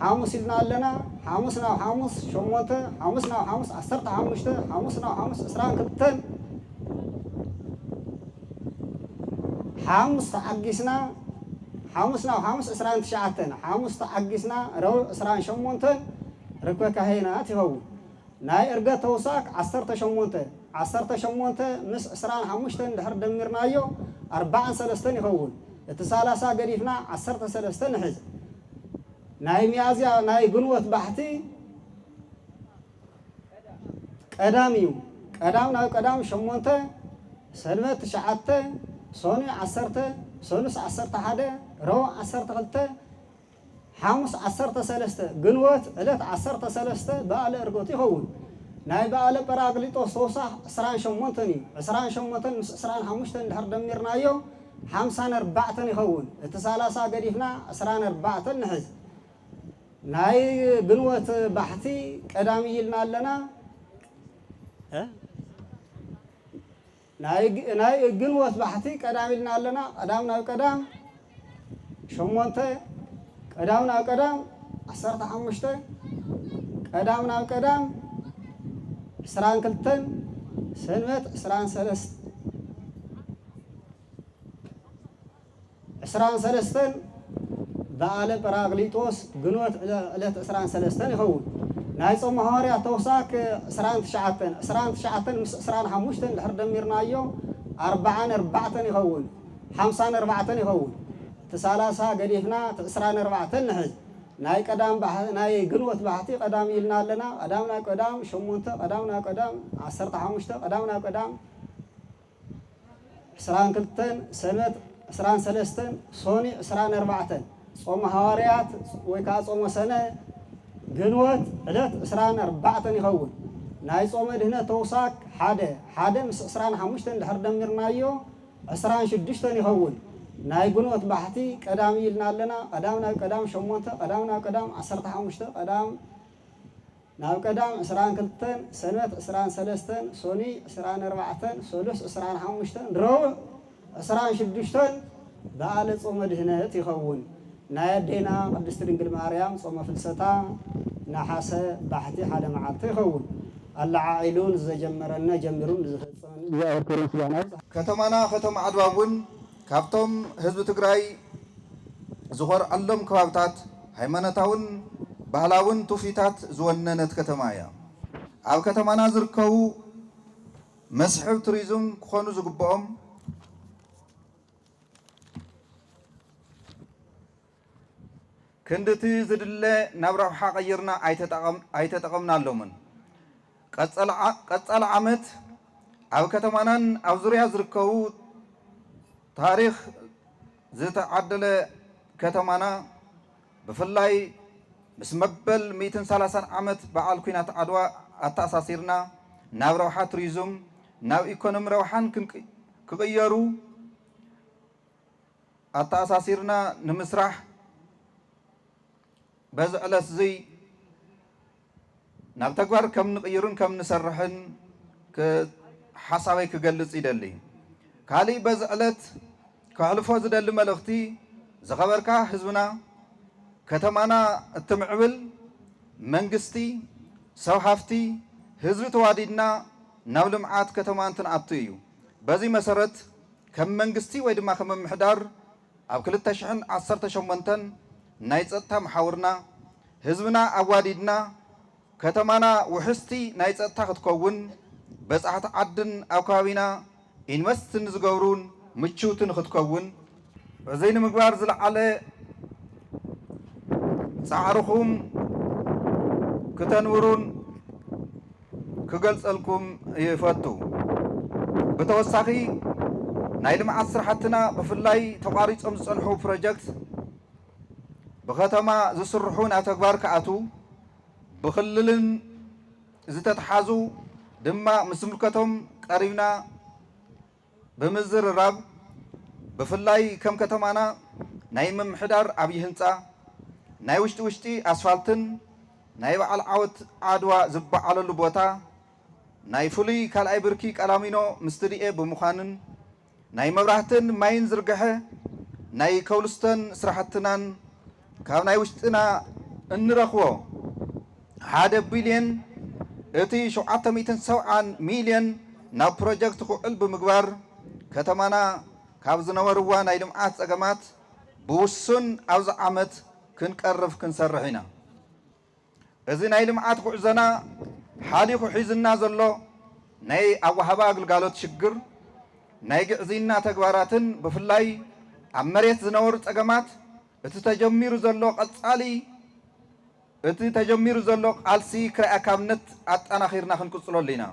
ሐሙስ ይልና ኣለና ሐሙስ ናብ ሐሙስ 8 ሐሙስ ናብ ሐሙስ 15 ሐሙስ ናብ ሐሙስ 22 ሐሙስ ተዓጊስና ሐሙስ ናብ ሐሙስ 29 ሐሙስ ተዓጊስና ረቡዕ 28 ርክበ ካህናት ይኸውን ናይ ዕርገት ተውሳክ 18 ምስ 25 ድሕር ደሚርናዮ 43 ይኸውን እቲ 30 ገዲፍና 13 ንሕዝ ናይ ሚያዝያ ናይ ግንቦት ባሕቲ ቀዳም እዩ ቀዳም ናብ ቀዳም 8 ሰንበት 9 ሶኒ 10 ሶሉስ 11 ረቡዕ 12 ሐሙስ 13 ግንቦት ዕለት 13 በዓለ ዕርገት ይኸውን ናይ በዓለ ጰራቅሊጦስ ተውሳክ 28 እዩ 28 ምስ 25 ድሕር ደሚርናዮ 54 ይኸውን እቲ 30 ገዲፍና 24 ንሕዝ ናይ ግንቦት ባሕቲ ቀዳም ይልና ኣለና ናይ ግንቦት ባሕቲ ቀዳም ይልና ኣለና ቀዳም ናብ ቀዳም 8 ቀዳም ናብ ቀዳም 15 ቀዳም ናብ ቀዳም 22 ሰንበት 23 በዓለ ጰራቅሊጦስ ግንቦት ዕለት 23 ይኸውን ናይ ጾመ ሐዋርያት ተውሳክ 29 ምስ 25 ድሕር ደሚርናዮ 44 ይኸውን 54 ይኸውን እቲ 30 ገዲፍና 24 ንሕዝ ናይ ቀዳም ናይ ግንቦት ባሕቲ ቀዳም ይልና ኣለና ቀዳም ናብ ቀዳም 8 ቀዳም ናብ ቀዳም 15 ቀዳም ናብ ቀዳም 22 ሰንበት 23 ሶኒ 24 ጾመ ሐዋርያት ወይ ከዓ ጾመ ሰነ ግንቦት ዕለት 24 ይኸውን ናይ ጾመ ድህነት ተውሳክ ሓደ ምስ 25 ድሕር ደሚርናዮ 26 ይኸውን ናይ ግንቦት ባሕቲ ቀዳም ይልና ኣለና ቀዳም ናብ ቀዳም 8 ቀዳም ናብ ቀዳም 15 ቀዳም ናብ ቀዳም 22 ሰንበት 23 ሶኒ 24 ሶሉስ 25 ረቡዕ 26 በዓለ ጾመ ድህነት ይኸውን ናይ ኣዴና ቅድስት ድንግል ማርያም ጾመ ፍልሰታ ናሓሰ ባሕቲ ሓደ መዓልቲ ይኸውን ኣላዓኢሉን ዘጀመረና ጀሚሩን ዝፈጸመን እግዚአብሔር ክብርን ምስጋና ከተማና ከተማ ዓድዋ እውን ካብቶም ህዝቢ ትግራይ ዝኮርዓሎም ከባብታት ሃይማኖታውን ባህላውን ትውፊታት ዝወነነት ከተማ እያ ኣብ ከተማና ዝርከቡ መስሕብ ቱሪዝም ክኾኑ ዝግብኦም ክንድቲ ዝድለ ናብ ረብሓ ቀይርና ኣይተጠቐምናሎምን ቀጸል ዓመት ኣብ ከተማናን ኣብ ዙርያ ዝርከቡ ታሪክ ዝተዓደለ ከተማና ብፍላይ ምስ መበል 130 ዓመት በዓል ኩናት ዓድዋ ኣተኣሳሲርና ናብ ረብሓ ቱሪዝም ናብ ኢኮኖሚ ረብሓን ክቅየሩ ኣተኣሳሲርና ንምስራሕ በዚ ዕለት እዚ ናብ ተግባር ከም ንቅይሩን ከም ንሰርሕን ሓሳበይ ክገልጽ ይደሊ ካሊእ በዚ ዕለት ከሕልፎ ዝደሊ መልእኽቲ ዝኸበርካ ህዝብና ከተማና እትምዕብል መንግስቲ ሰብ ሃፍቲ ህዝቢ ተዋዲድና ናብ ልምዓት ከተማ እንትንኣቱ እዩ በዚ መሰረት ከም መንግስቲ ወይ ድማ ከም ምምሕዳር ኣብ 2018 ናይ ጸጥታ መሓውርና ህዝብና ኣዋዲድና ከተማና ውሕስቲ ናይ ጸጥታ ክትከውን በጻሕቲ ዓድን ኣብ ከባቢና ኢንቨስት ንዝገብሩን ምቹትን ክትከውን በዘይን ምግባር ዝለዓለ ጻዕርኹም ከተንብሩን ክገልጸልኩም ይፈቱ ብተወሳኺ ናይ ልምዓት ስራሕትና ብፍላይ ተቋሪጾም ዝጸንሑ ፕሮጀክት ብከተማ ዝስርሑ ናብ ተግባር ከኣቱ ብክልልን ዝተተሓዙ ድማ ምስ ምልከቶም ቀሪብና ብምዝርራብ ብፍላይ ከም ከተማና ናይ ምምሕዳር ዓብዪ ህንፃ ናይ ውሽጢ ኣስፋልትን ናይ በዓል ዓወት ዓድዋ ዝበዓለሉ ቦታ ናይ ፍሉይ ካልኣይ ብርኪ ቀላሚኖ ምስትድኤ ብምዃንን ናይ መብራህትን ማይን ዝርግሐ ናይ ከውልስተን ስራሕትናን ካብ ናይ ውሽጥና እንረኽቦ 1 ቢልዮን እቲ 770 ሚልዮን ናብ ፕሮጀክት ክውዕል ብምግባር ከተማና ካብ ዝነበርዋ ናይ ልምዓት ፀገማት ብውሱን ኣብዚ ዓመት ክንቀርፍ ክንሰርሕ ኢና እዚ ናይ ልምዓት ጉዕዞና ሓሊኹ ሒዝና ዘሎ ናይ ኣዋህባ ኣገልግሎት ሽግር ናይ ግዕዝና ተግባራትን ብፍላይ ኣብ መሬት ዝነበሩ ፀገማት እቲ ተጀሚሩ ዘሎ ቃልሲ ክራይ ኣካብነት ኣጠናኺርና ክንቅፅለሉ ኢና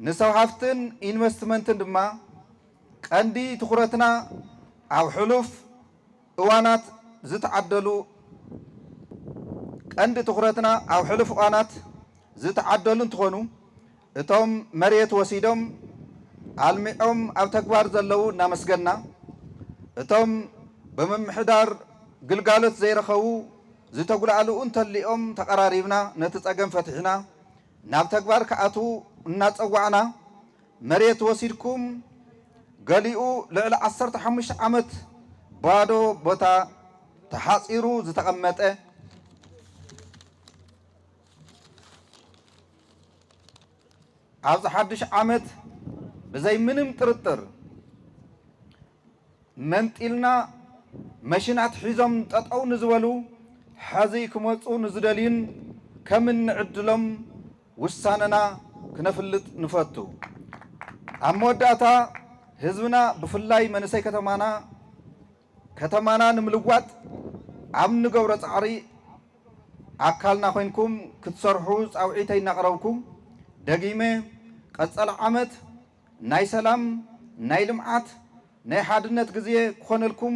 ንሰብ ሃፍትን ኢንቨስትመንትን ድማ ቀንዲ ትኩረትና ኣብ ሕሉፍ እዋናት ዝተዓደሉ እንትኾኑ እቶም መሬት ወሲዶም ኣልሚዖም ኣብ ተግባር ዘለው እናመስገና እቶም ብምምሕዳር ግልጋሎት ዘይረኸቡ ዝተጉላልኡ እንተሊኦም ተቀራሪብና ነቲ ፀገም ፈትሕና ናብ ተግባር ከኣቱ እናፀዋዕና መሬት ወሲድኩም ገሊኡ ልዕሊ 15 ዓመት ባዶ ቦታ ተሓፂሩ ዝተቐመጠ ኣብዚ ሓድሽ ዓመት ብዘይ ምንም ጥርጥር መንጢልና መሽናት ሒዞም ጠጠው ንዝበሉ ሓዚ ክመፁ ንዝደልዩን ከም እንዕድሎም ውሳነና ክነፍልጥ ንፈቱ ኣብ መወዳእታ ህዝብና ብፍላይ መንእሰይ ከተማና ንምልዋጥ ኣብ ንገብሮ ፃዕሪ ኣካልና ኮይንኩም ክትሰርሑ ፃውዒተይ እናቕረብኩም ደጊመ ቀፀለ ዓመት ናይ ሰላም ናይ ልምዓት ናይ ሓድነት ግዜ ክኾነልኩም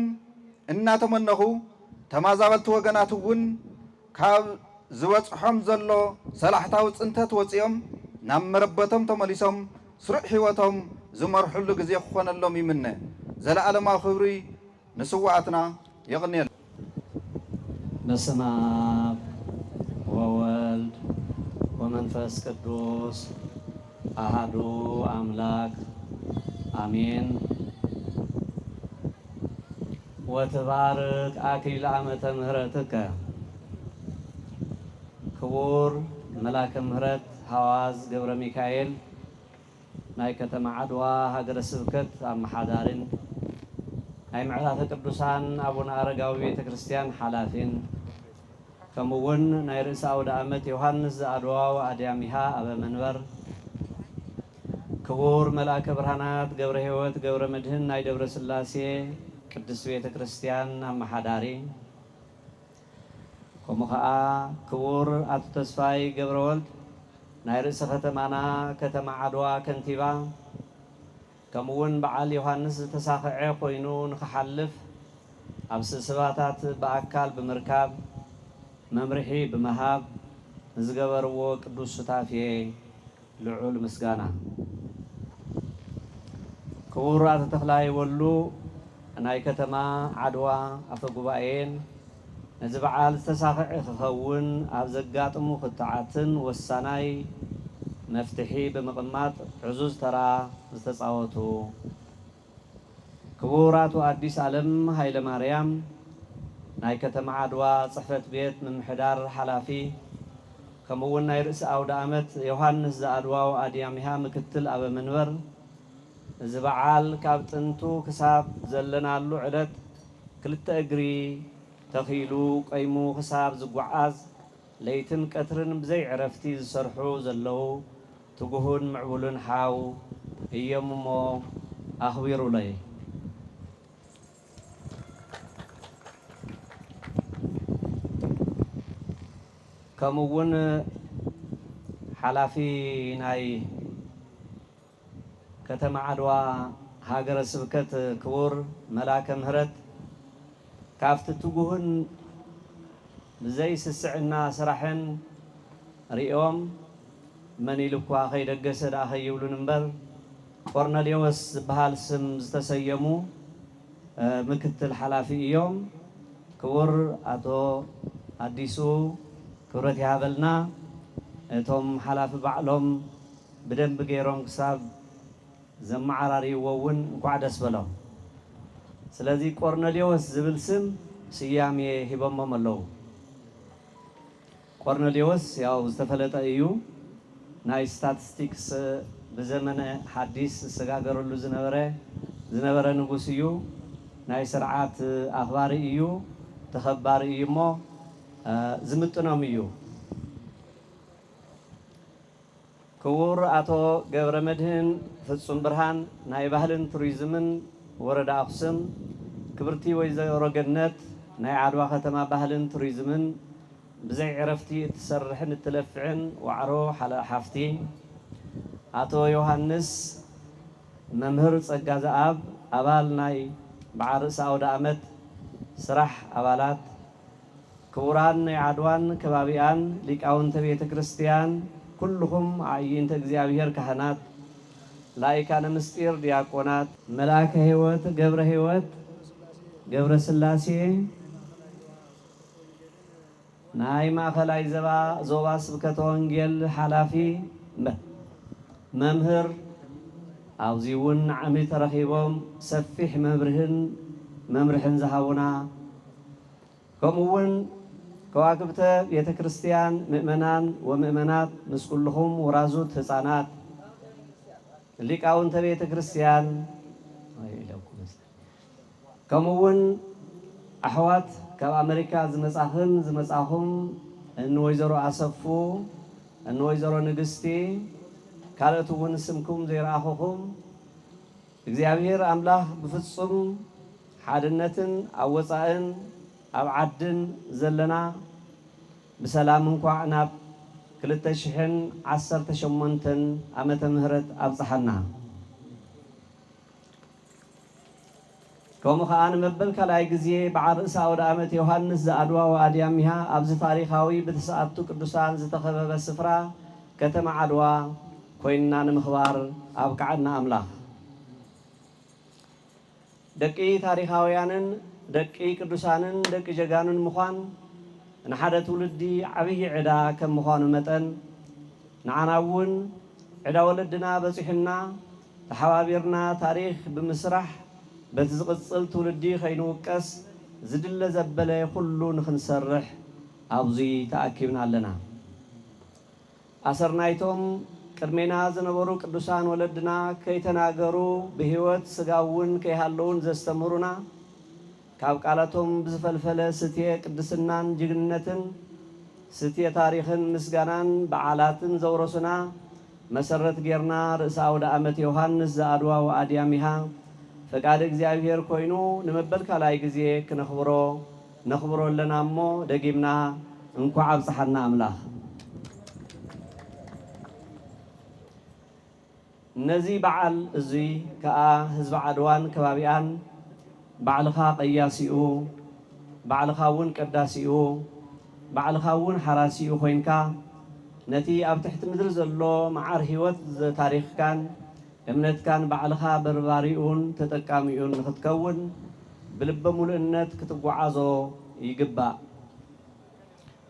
እናተመነኹ ተማዛበልቲ ወገናት እውን ካብ ዝበፅሖም ዘሎ ሰላሕታዊ ፅንተት ወፂኦም ናብ መረበቶም ተመሊሶም ስሩዕ ሂወቶም ዝመርሕሉ ግዜ ክኾነሎም ይምነ ዘለዓለማዊ ክብሪ ንስዋዕትና ይቕንየሉ በስመ አብ ወወልድ ወመንፈስ ቅዱስ አሐዱ አምላክ አሜን። ወትባርክ አክሊለ ዓመተ ምህረትከ ክቡር መላከ ምህረት ሐዋዝ ገብረ ሚካኤል ናይ ከተማ ዓድዋ ሃገረ ስብከት ኣመሓዳሪን ናይ ምዕራፈ ቅዱሳን አቡነ አረጋዊ ቤተ ክርስቲያን ሓላፊን ከምኡውን ናይ ርእሰ አውደ ዓመት ዮሐንስ ዘአድዋው አድያሚሃ አበ መንበር ክቡር መልአከ ብርሃናት ገብረ ሕይወት ገብረ መድህን ናይ ደብረ ስላሴ ቅዱስ ቤተ ክርስቲያን አመሓዳሪ ከምኡ ከዓ ክቡር አቶ ተስፋይ ገብረ ወልድ ናይ ርእሰ ከተማና ከተማ ዓድዋ ከንቲባ ከምኡውን በዓል ዮሐንስ ዝተሳኽዐ ኮይኑ ንክሓልፍ ኣብ ስብሰባታት በኣካል ብምርካብ መምርሒ ብምሃብ ዝገበርዎ ቅዱስ ሱታፍየ ልዑል ምስጋና ክቡር አቶ ተክላይ ወሉ ናይ ከተማ ዓድዋ ኣፈ ጉባኤን ነዚ በዓል ዝተሳኽዐ ክኸውን ኣብ ዘጋጥሙ ክትዓትን ወሳናይ መፍትሒ ብምቕማጥ ዕዙዝ ተራ ዝተፃወቱ ክቡር አቶ አዲስ ዓለም ሃይለ ማርያም ናይ ከተማ ዓድዋ ጽሕፈት ቤት ምምሕዳር ሓላፊ ከምኡውን ናይ ርእሰ አውደ ዓመት ዮሐንስ ዘአድዋው አድያሚሃ ምክትል አበ መንበር እዚ በዓል ካብ ጥንቱ ክሳብ ዘለናሉ ዕለት ክልተ እግሪ ተኺሉ ቀይሙ ክሳብ ዝጓዓዝ ለይትን ቀትርን ብዘይ ዕረፍቲ ዝሰርሑ ዘለው ትጉሁን ምዕቡልን ሓው እዮም እሞ أخبروا لي كمون حلافي ناي كتم عدوى هاجر سبكت كور ملاك مهرت كافت تجوهن زي سسعنا سرحن ريوم من يلقوا خير الجسد أخي يقولون نبر قرنليوس بهالسم استسيمو مكتل حلافي يوم كور أتو أديسو كورتي هابلنا توم حلاف بعلهم بدن بغيرهم كساب زمعراري وون قعدس بلهم سلازي قرنليوس زبل سم سيامي هبم ملو قرنليوس ياو استفلت ايو ناي ستاتستيكس بزمن حديث سغاغرلو زنبره نغوسيو ناي سرعات اخباري ايو تخباري ايمو زمطنوم ايو كور أتو جبر مدهن فتصم برهان ناي بهلن توريزمن ورد أقسم كبرتي ويزا رجنت ناي عدوا ختما بهلن توريزمن بزي عرفتي تسرحن التلفعن وعرو حلا حفتي أتو يوحنس ممهر صقاز أب أبال ناي بعرس أو دامت سرح أبالات كوران ناي عدوان كبابيان ليك أون تبيت كريستيان كلهم عين تجزيابير كهنات لايكان مستير دياقونات ملاك هيوت جبر سلاسي ناي ما خلاي زوبا سبكة وانجيل حلافي ممهر أوزيون عمي ترخيبهم سفيح ممرهن زهاونا كمون كواكبت بيت كريستيان مؤمنان ومؤمنات مسكلهم ورازوت حصانات اللي قاونت بيت كريستيان كمون أحوات كأمريكا زمصاهم إن ويزرو أسفو إن ويزرو نجستي كالتون سمكم زي راخوكم እግዚአብሔር አምላክ بفصم حادنتن أوصائن أو عدن زلنا بسلام انقع ناب كلتشحن 18 عمت مهرت أبصحنا كم خان مبل كلاي جزية بعرس أو دامت يوحنس زادوا وأديامها أبز تاريخاوي بتسأبتو قدوسان زتخبب السفرة كتم عدوا كويننا نمخبار أبقعنا أملاح دقي تاريخاويانن دقي قدوسانن دقي جغانن مخان نحدا تولدي عبي عدا كم مخانو متن نعناون عدا ولدنا بصحنا تحوابيرنا تاريخ بمسرح بتزقصل تولدي خينوقس زدل زبله كله نخنسرح ابزي تاكيبنا لنا أسرنايتم ቅድሜና ዝነበሩ ቅዱሳን ወለድና ከይተናገሩ በህይወት ስጋውን ከይሃለውን ዘስተምሩና ካብ ቃላቶም ብዝፈልፈለ ስትየ ቅድስናን ጅግንነትን ስትየ ታሪኽን ምስጋናን በዓላትን ዘውረሱና መሰረት ጌርና ርእሰ አውደ ዓመት ዮሐንስ ዘአድዋ ወአድያሚሃ ፈቃድ እግዚአብሔር ኮይኑ ንመበል ካልኣይ ጊዜ ክነኽብሮ ለናሞ ደጊምና እንኳዕ አብጽሐና አምላኽ نزي بعل زي كأ حزب عدوان كبابيان بعلخا قياسيو بعلخاون قداسيو بعلخاون حراسيو خوينكا نتي اب تحت مدر زلو معار هيوت تاريخ كان امنت كان بعلخا برباريون تتقاميون نختكون بلب ملؤنت كتغعازو يغبا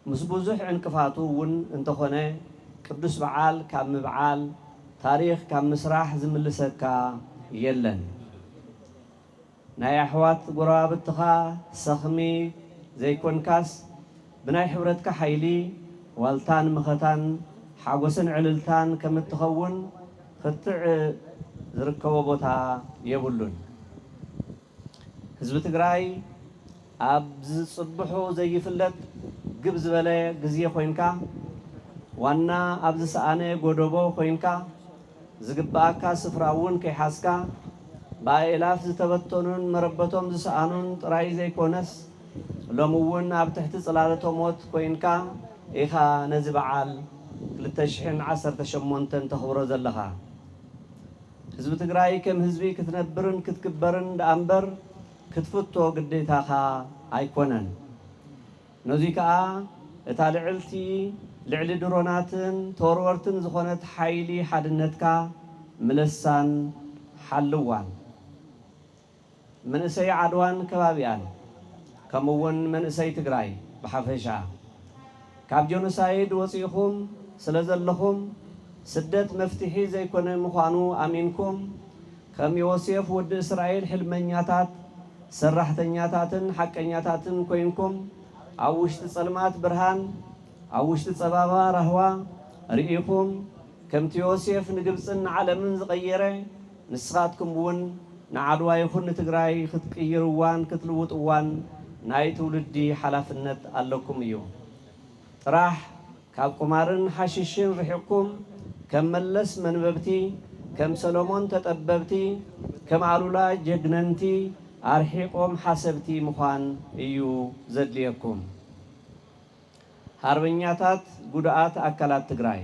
مسبوزح انكفاتو ون انتخونه قدس بعال كام بعال تاريخ كم مسرح زملسكا يلن ناي أحوات قراب التخا سخمي زي كونكاس بناي حبرتك حيلي والتان مختان حاقوسن عللتان كم التخون خطع زركوا بوتا يبولون حزب تقراي أبز صبحو زي فلت قبز بلا قزيه خوينكا وانا أبز سآني قدوبو خوينكا زقباكا سفراون كي حاسكا بألاف زتبتونون مربتهم زسانون تراي زي كونس لمون أب تحت صلالته موت كوينكا إيخا نزبعال لتشحن 18 تخبرو زلخا حزب تግራይ ከም ህዝቢ ክትነብርን ክትክበርን ዳኣምበር ክትፍቶ ግዴታኻ ኣይኮነን ነዚ ከዓ እታ ልዕልቲ ልዕሊ ድሮናትን ተወርወርትን ዝኾነት ሓይሊ ሓድነትካ ምልሳን ሓልዋን መንእሰይ ዓድዋን ከባቢያን ከምውን መንእሰይ ትግራይ ብሓፈሻ ካብ ጆኖሳይድ ወፂኹም ስለ ዘለኹም ስደት መፍትሒ ዘይኮነ ምዃኑ ኣሚንኩም ከም ዮሴፍ ወዲ እስራኤል ሕልመኛታት ሰራሕተኛታትን ሓቀኛታትን ኮይንኩም ኣብ ውሽጢ ጸልማት ብርሃን ኣብ ውሽጢ ጸባባ ራህዋ ርኢኹም ከምቲ ዮሴፍ ንግብፅን ዓለምን ዝቐየረ ንስኻትኩም እውን ንዓድዋ ይኹን ንትግራይ ክትቅይርዋን ክትልውጥዋን ናይ ትውልዲ ሓላፍነት ኣለኩም እዩ ጥራሕ ካብ ቁማርን ሓሽሽን ርሒቕኩም ከም መለስ መንበብቲ ከም ሰሎሞን ተጠበብቲ ከም ኣሉላ ጀግነንቲ ኣርሒቆም ሓሰብቲ ምዃን እዩ ዘድልየኩም ሃርበኛታት ጉድኣት ኣካላት ትግራይ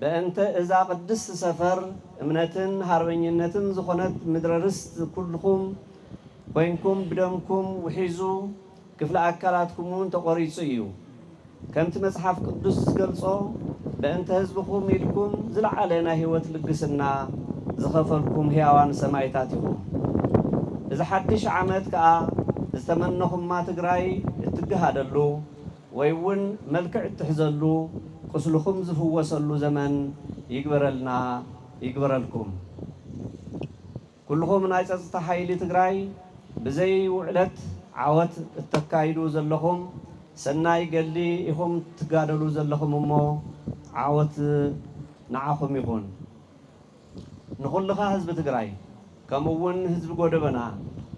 በእንተ እዛ ቅድስት ሰፈር እምነትን ሃርበኝነትን ዝኾነት ምድረ ርስት ኩልኩም ኮይንኩም ብደምኩም ውሒዙ ክፍለ ኣካላትኩምን ተቆሪጹ እዩ ከምቲ መጽሓፍ ቅዱስ ዝገልጾ በእንተ ህዝብኩም ኢልኩም ዝለዓለ ናይ ህይወት ልግስና ዝኸፈልኩም ህያዋን ሰማይታት ኢኹም እዚ ሓድሽ ዓመት ከዓ ዝተመነኹማ ትግራይ እትገሃደሉ ወይ እውን መልክዕ እትሕዘሉ ቁስልኩም ዝፍወሰሉ ዘመን ይግበረልና ይግበረልኩም ኩልኩም ናይ ጸጥታ ሓይሊ ትግራይ ብዘይ ውዕለት ዓወት እተካይዱ ዘለኹም ሰናይ ገሊ ኢኹም ትጋደሉ ዘለኹም እሞ ዓወት ንዓኹም ይኹን ንኹልኻ ህዝቢ ትግራይ ከምኡውን ህዝቢ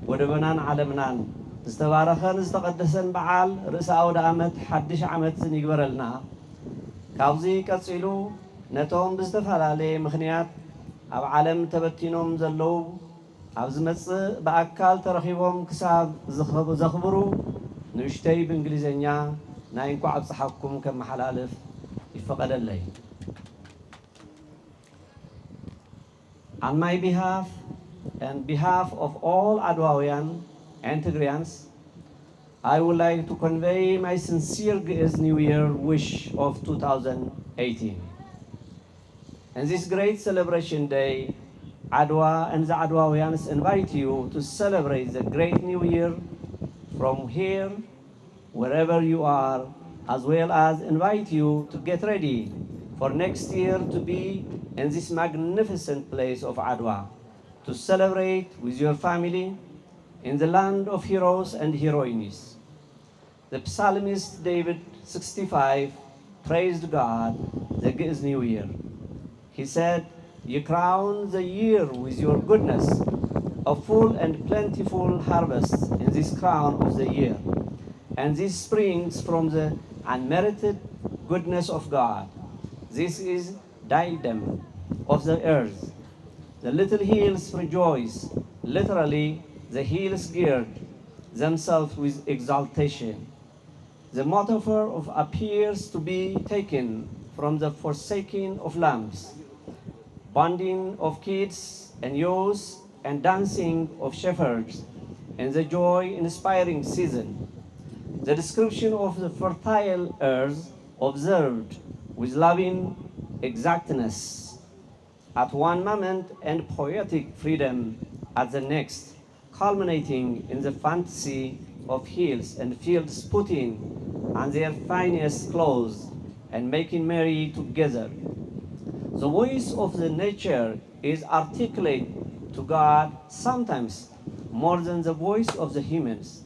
ጎደበናን ዓለምናን ዝተባረኸን ዝተቐደሰን በዓል ርእሰ ኣውደ ዓመት ሓድሽ ዓመትን ይግበረልና ካብዚ ቀፂሉ ነቶም ብዝተፈላለየ ምኽንያት ኣብ ዓለም ተበቲኖም ዘለዉ ኣብ ዝመጽእ ብኣካል ተረኺቦም ክሳብ ዘኽብሩ ንእሽተይ ብእንግሊዝኛ ናይ እንኳዕ ኣብፀሓኩም ከም መሓላለፍ ይፈቀደለይ On my behalf and behalf of all Adwawian and Tigrayans, I would like to convey my sincere New Year wish of 2018. And this great celebration day, Adwa and the Adwawians invite you to celebrate the great New Year from here, wherever you are, as well as invite you to get ready for next year to be in this magnificent place of Adwa, to celebrate with your family in the land of heroes and heroines. The psalmist David 65 praised God the Giz New Year. He said, "You crown the year with your goodness, a full and plentiful harvest in this crown of the year. And this springs from the unmerited goodness of God. This is diadem of the earth. The little hills rejoice, literally the hills gird themselves with exaltation. The metaphor appears to be taken from the forsaking of lambs, bonding of kids and youths, and dancing of shepherds in the joy-inspiring season. The description of the fertile earth observed with loving exactness at one moment and poetic freedom at the next, culminating in the fantasy of hills and fields putting on their finest clothes and making merry together. The voice of the nature is articulate to God sometimes more than the voice of the humans.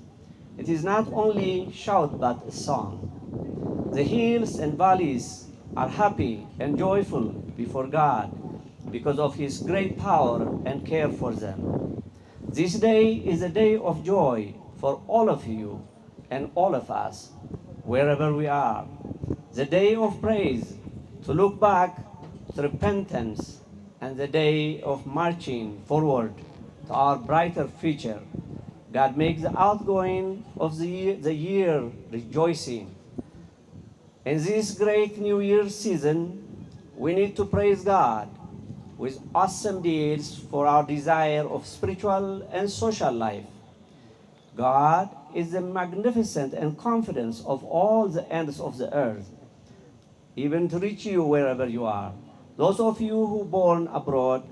It is not only shout but a song. The hills and valleys are happy and joyful before God because of His great power and care for them. This day is a day of joy for all of you and all of us, wherever we are. The day of praise, to look back to repentance, and the day of marching forward to our brighter future. God makes the outgoing of the year rejoicing. In this great New Year season, we need to praise God with awesome deeds for our desire of spiritual and social life. God is the magnificent and confidence of all the ends of the earth, even to reach you wherever you are. Those of you who born abroad,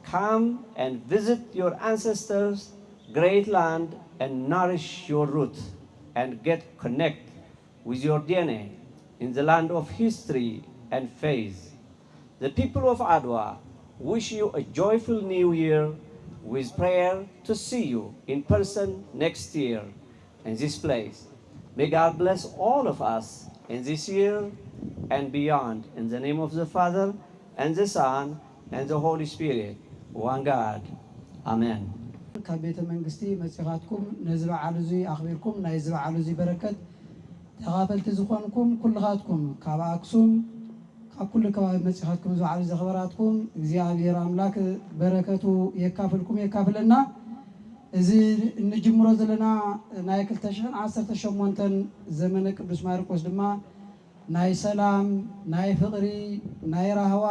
come and visit your ancestors' great land and nourish your roots and get connect with your DNA in the land of history and faith. The people of Adwa wish you a joyful new year with prayer to see you in person next year in this place. May God bless all of us in this year and beyond. In the name of the Father, and the Son, and the Holy Spirit, one God. Amen. ካብ ቤተ መንግስቲ መጽኻትኩም ነዚ በዓል እዚ ኣኽቢርኩም ናይ እዚ በዓል እዚ በረከት ተኻፈልቲ ዝኾንኩም ኩልኻትኩም ካብ ኣክሱም ካብ ኩሉ ከባቢ መጽኻትኩም እዚ በዓል ዘኽበራትኩም እግዚአብሔር አምላክ በረከቱ የካፍልኩም የካፍለና። እዚ እንጅምሮ ዘለና ናይ 2018 ዘመነ ቅዱስ ማርቆስ ድማ ናይ ሰላም ናይ ፍቕሪ ናይ ራህዋ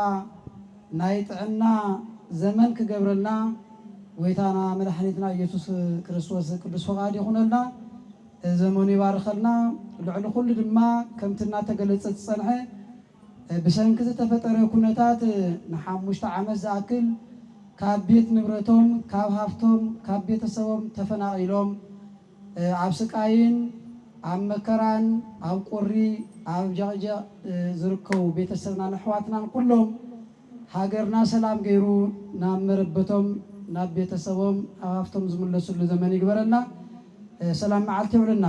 ናይ ጥዕና ዘመን ክገብረልና ወይታና መድኃኒትና ኢየሱስ ክርስቶስ ቅዱስ ፈቃድ ይኹነልና። ዘመኑ ይባርከልና። ልዕሊ ኩሉ ድማ ከምትና ተገለጸት ጸንሐ ብሰንኪ ዝተፈጠረ ኩነታት ን5 ዓመት ዝኣክል ካብ ቤት ንብረቶም ካብ ሃፍቶም ካብ ቤተሰቦም ተፈናቂሎም ኣብ ስቃይን ኣብ መከራን ኣብ ቁሪ ኣብ ጀቕጀቕ ዝርከቡ ቤተሰብና ኣሕዋትናን ኩሎም ሃገርና ሰላም ገይሩ ናብ መረበቶም ናብ ቤተሰቦም ኣብ ሃፍቶም ዝምለሱሉ ዘመን ይግበረና። ሰላም መዓልቲ ይብለና።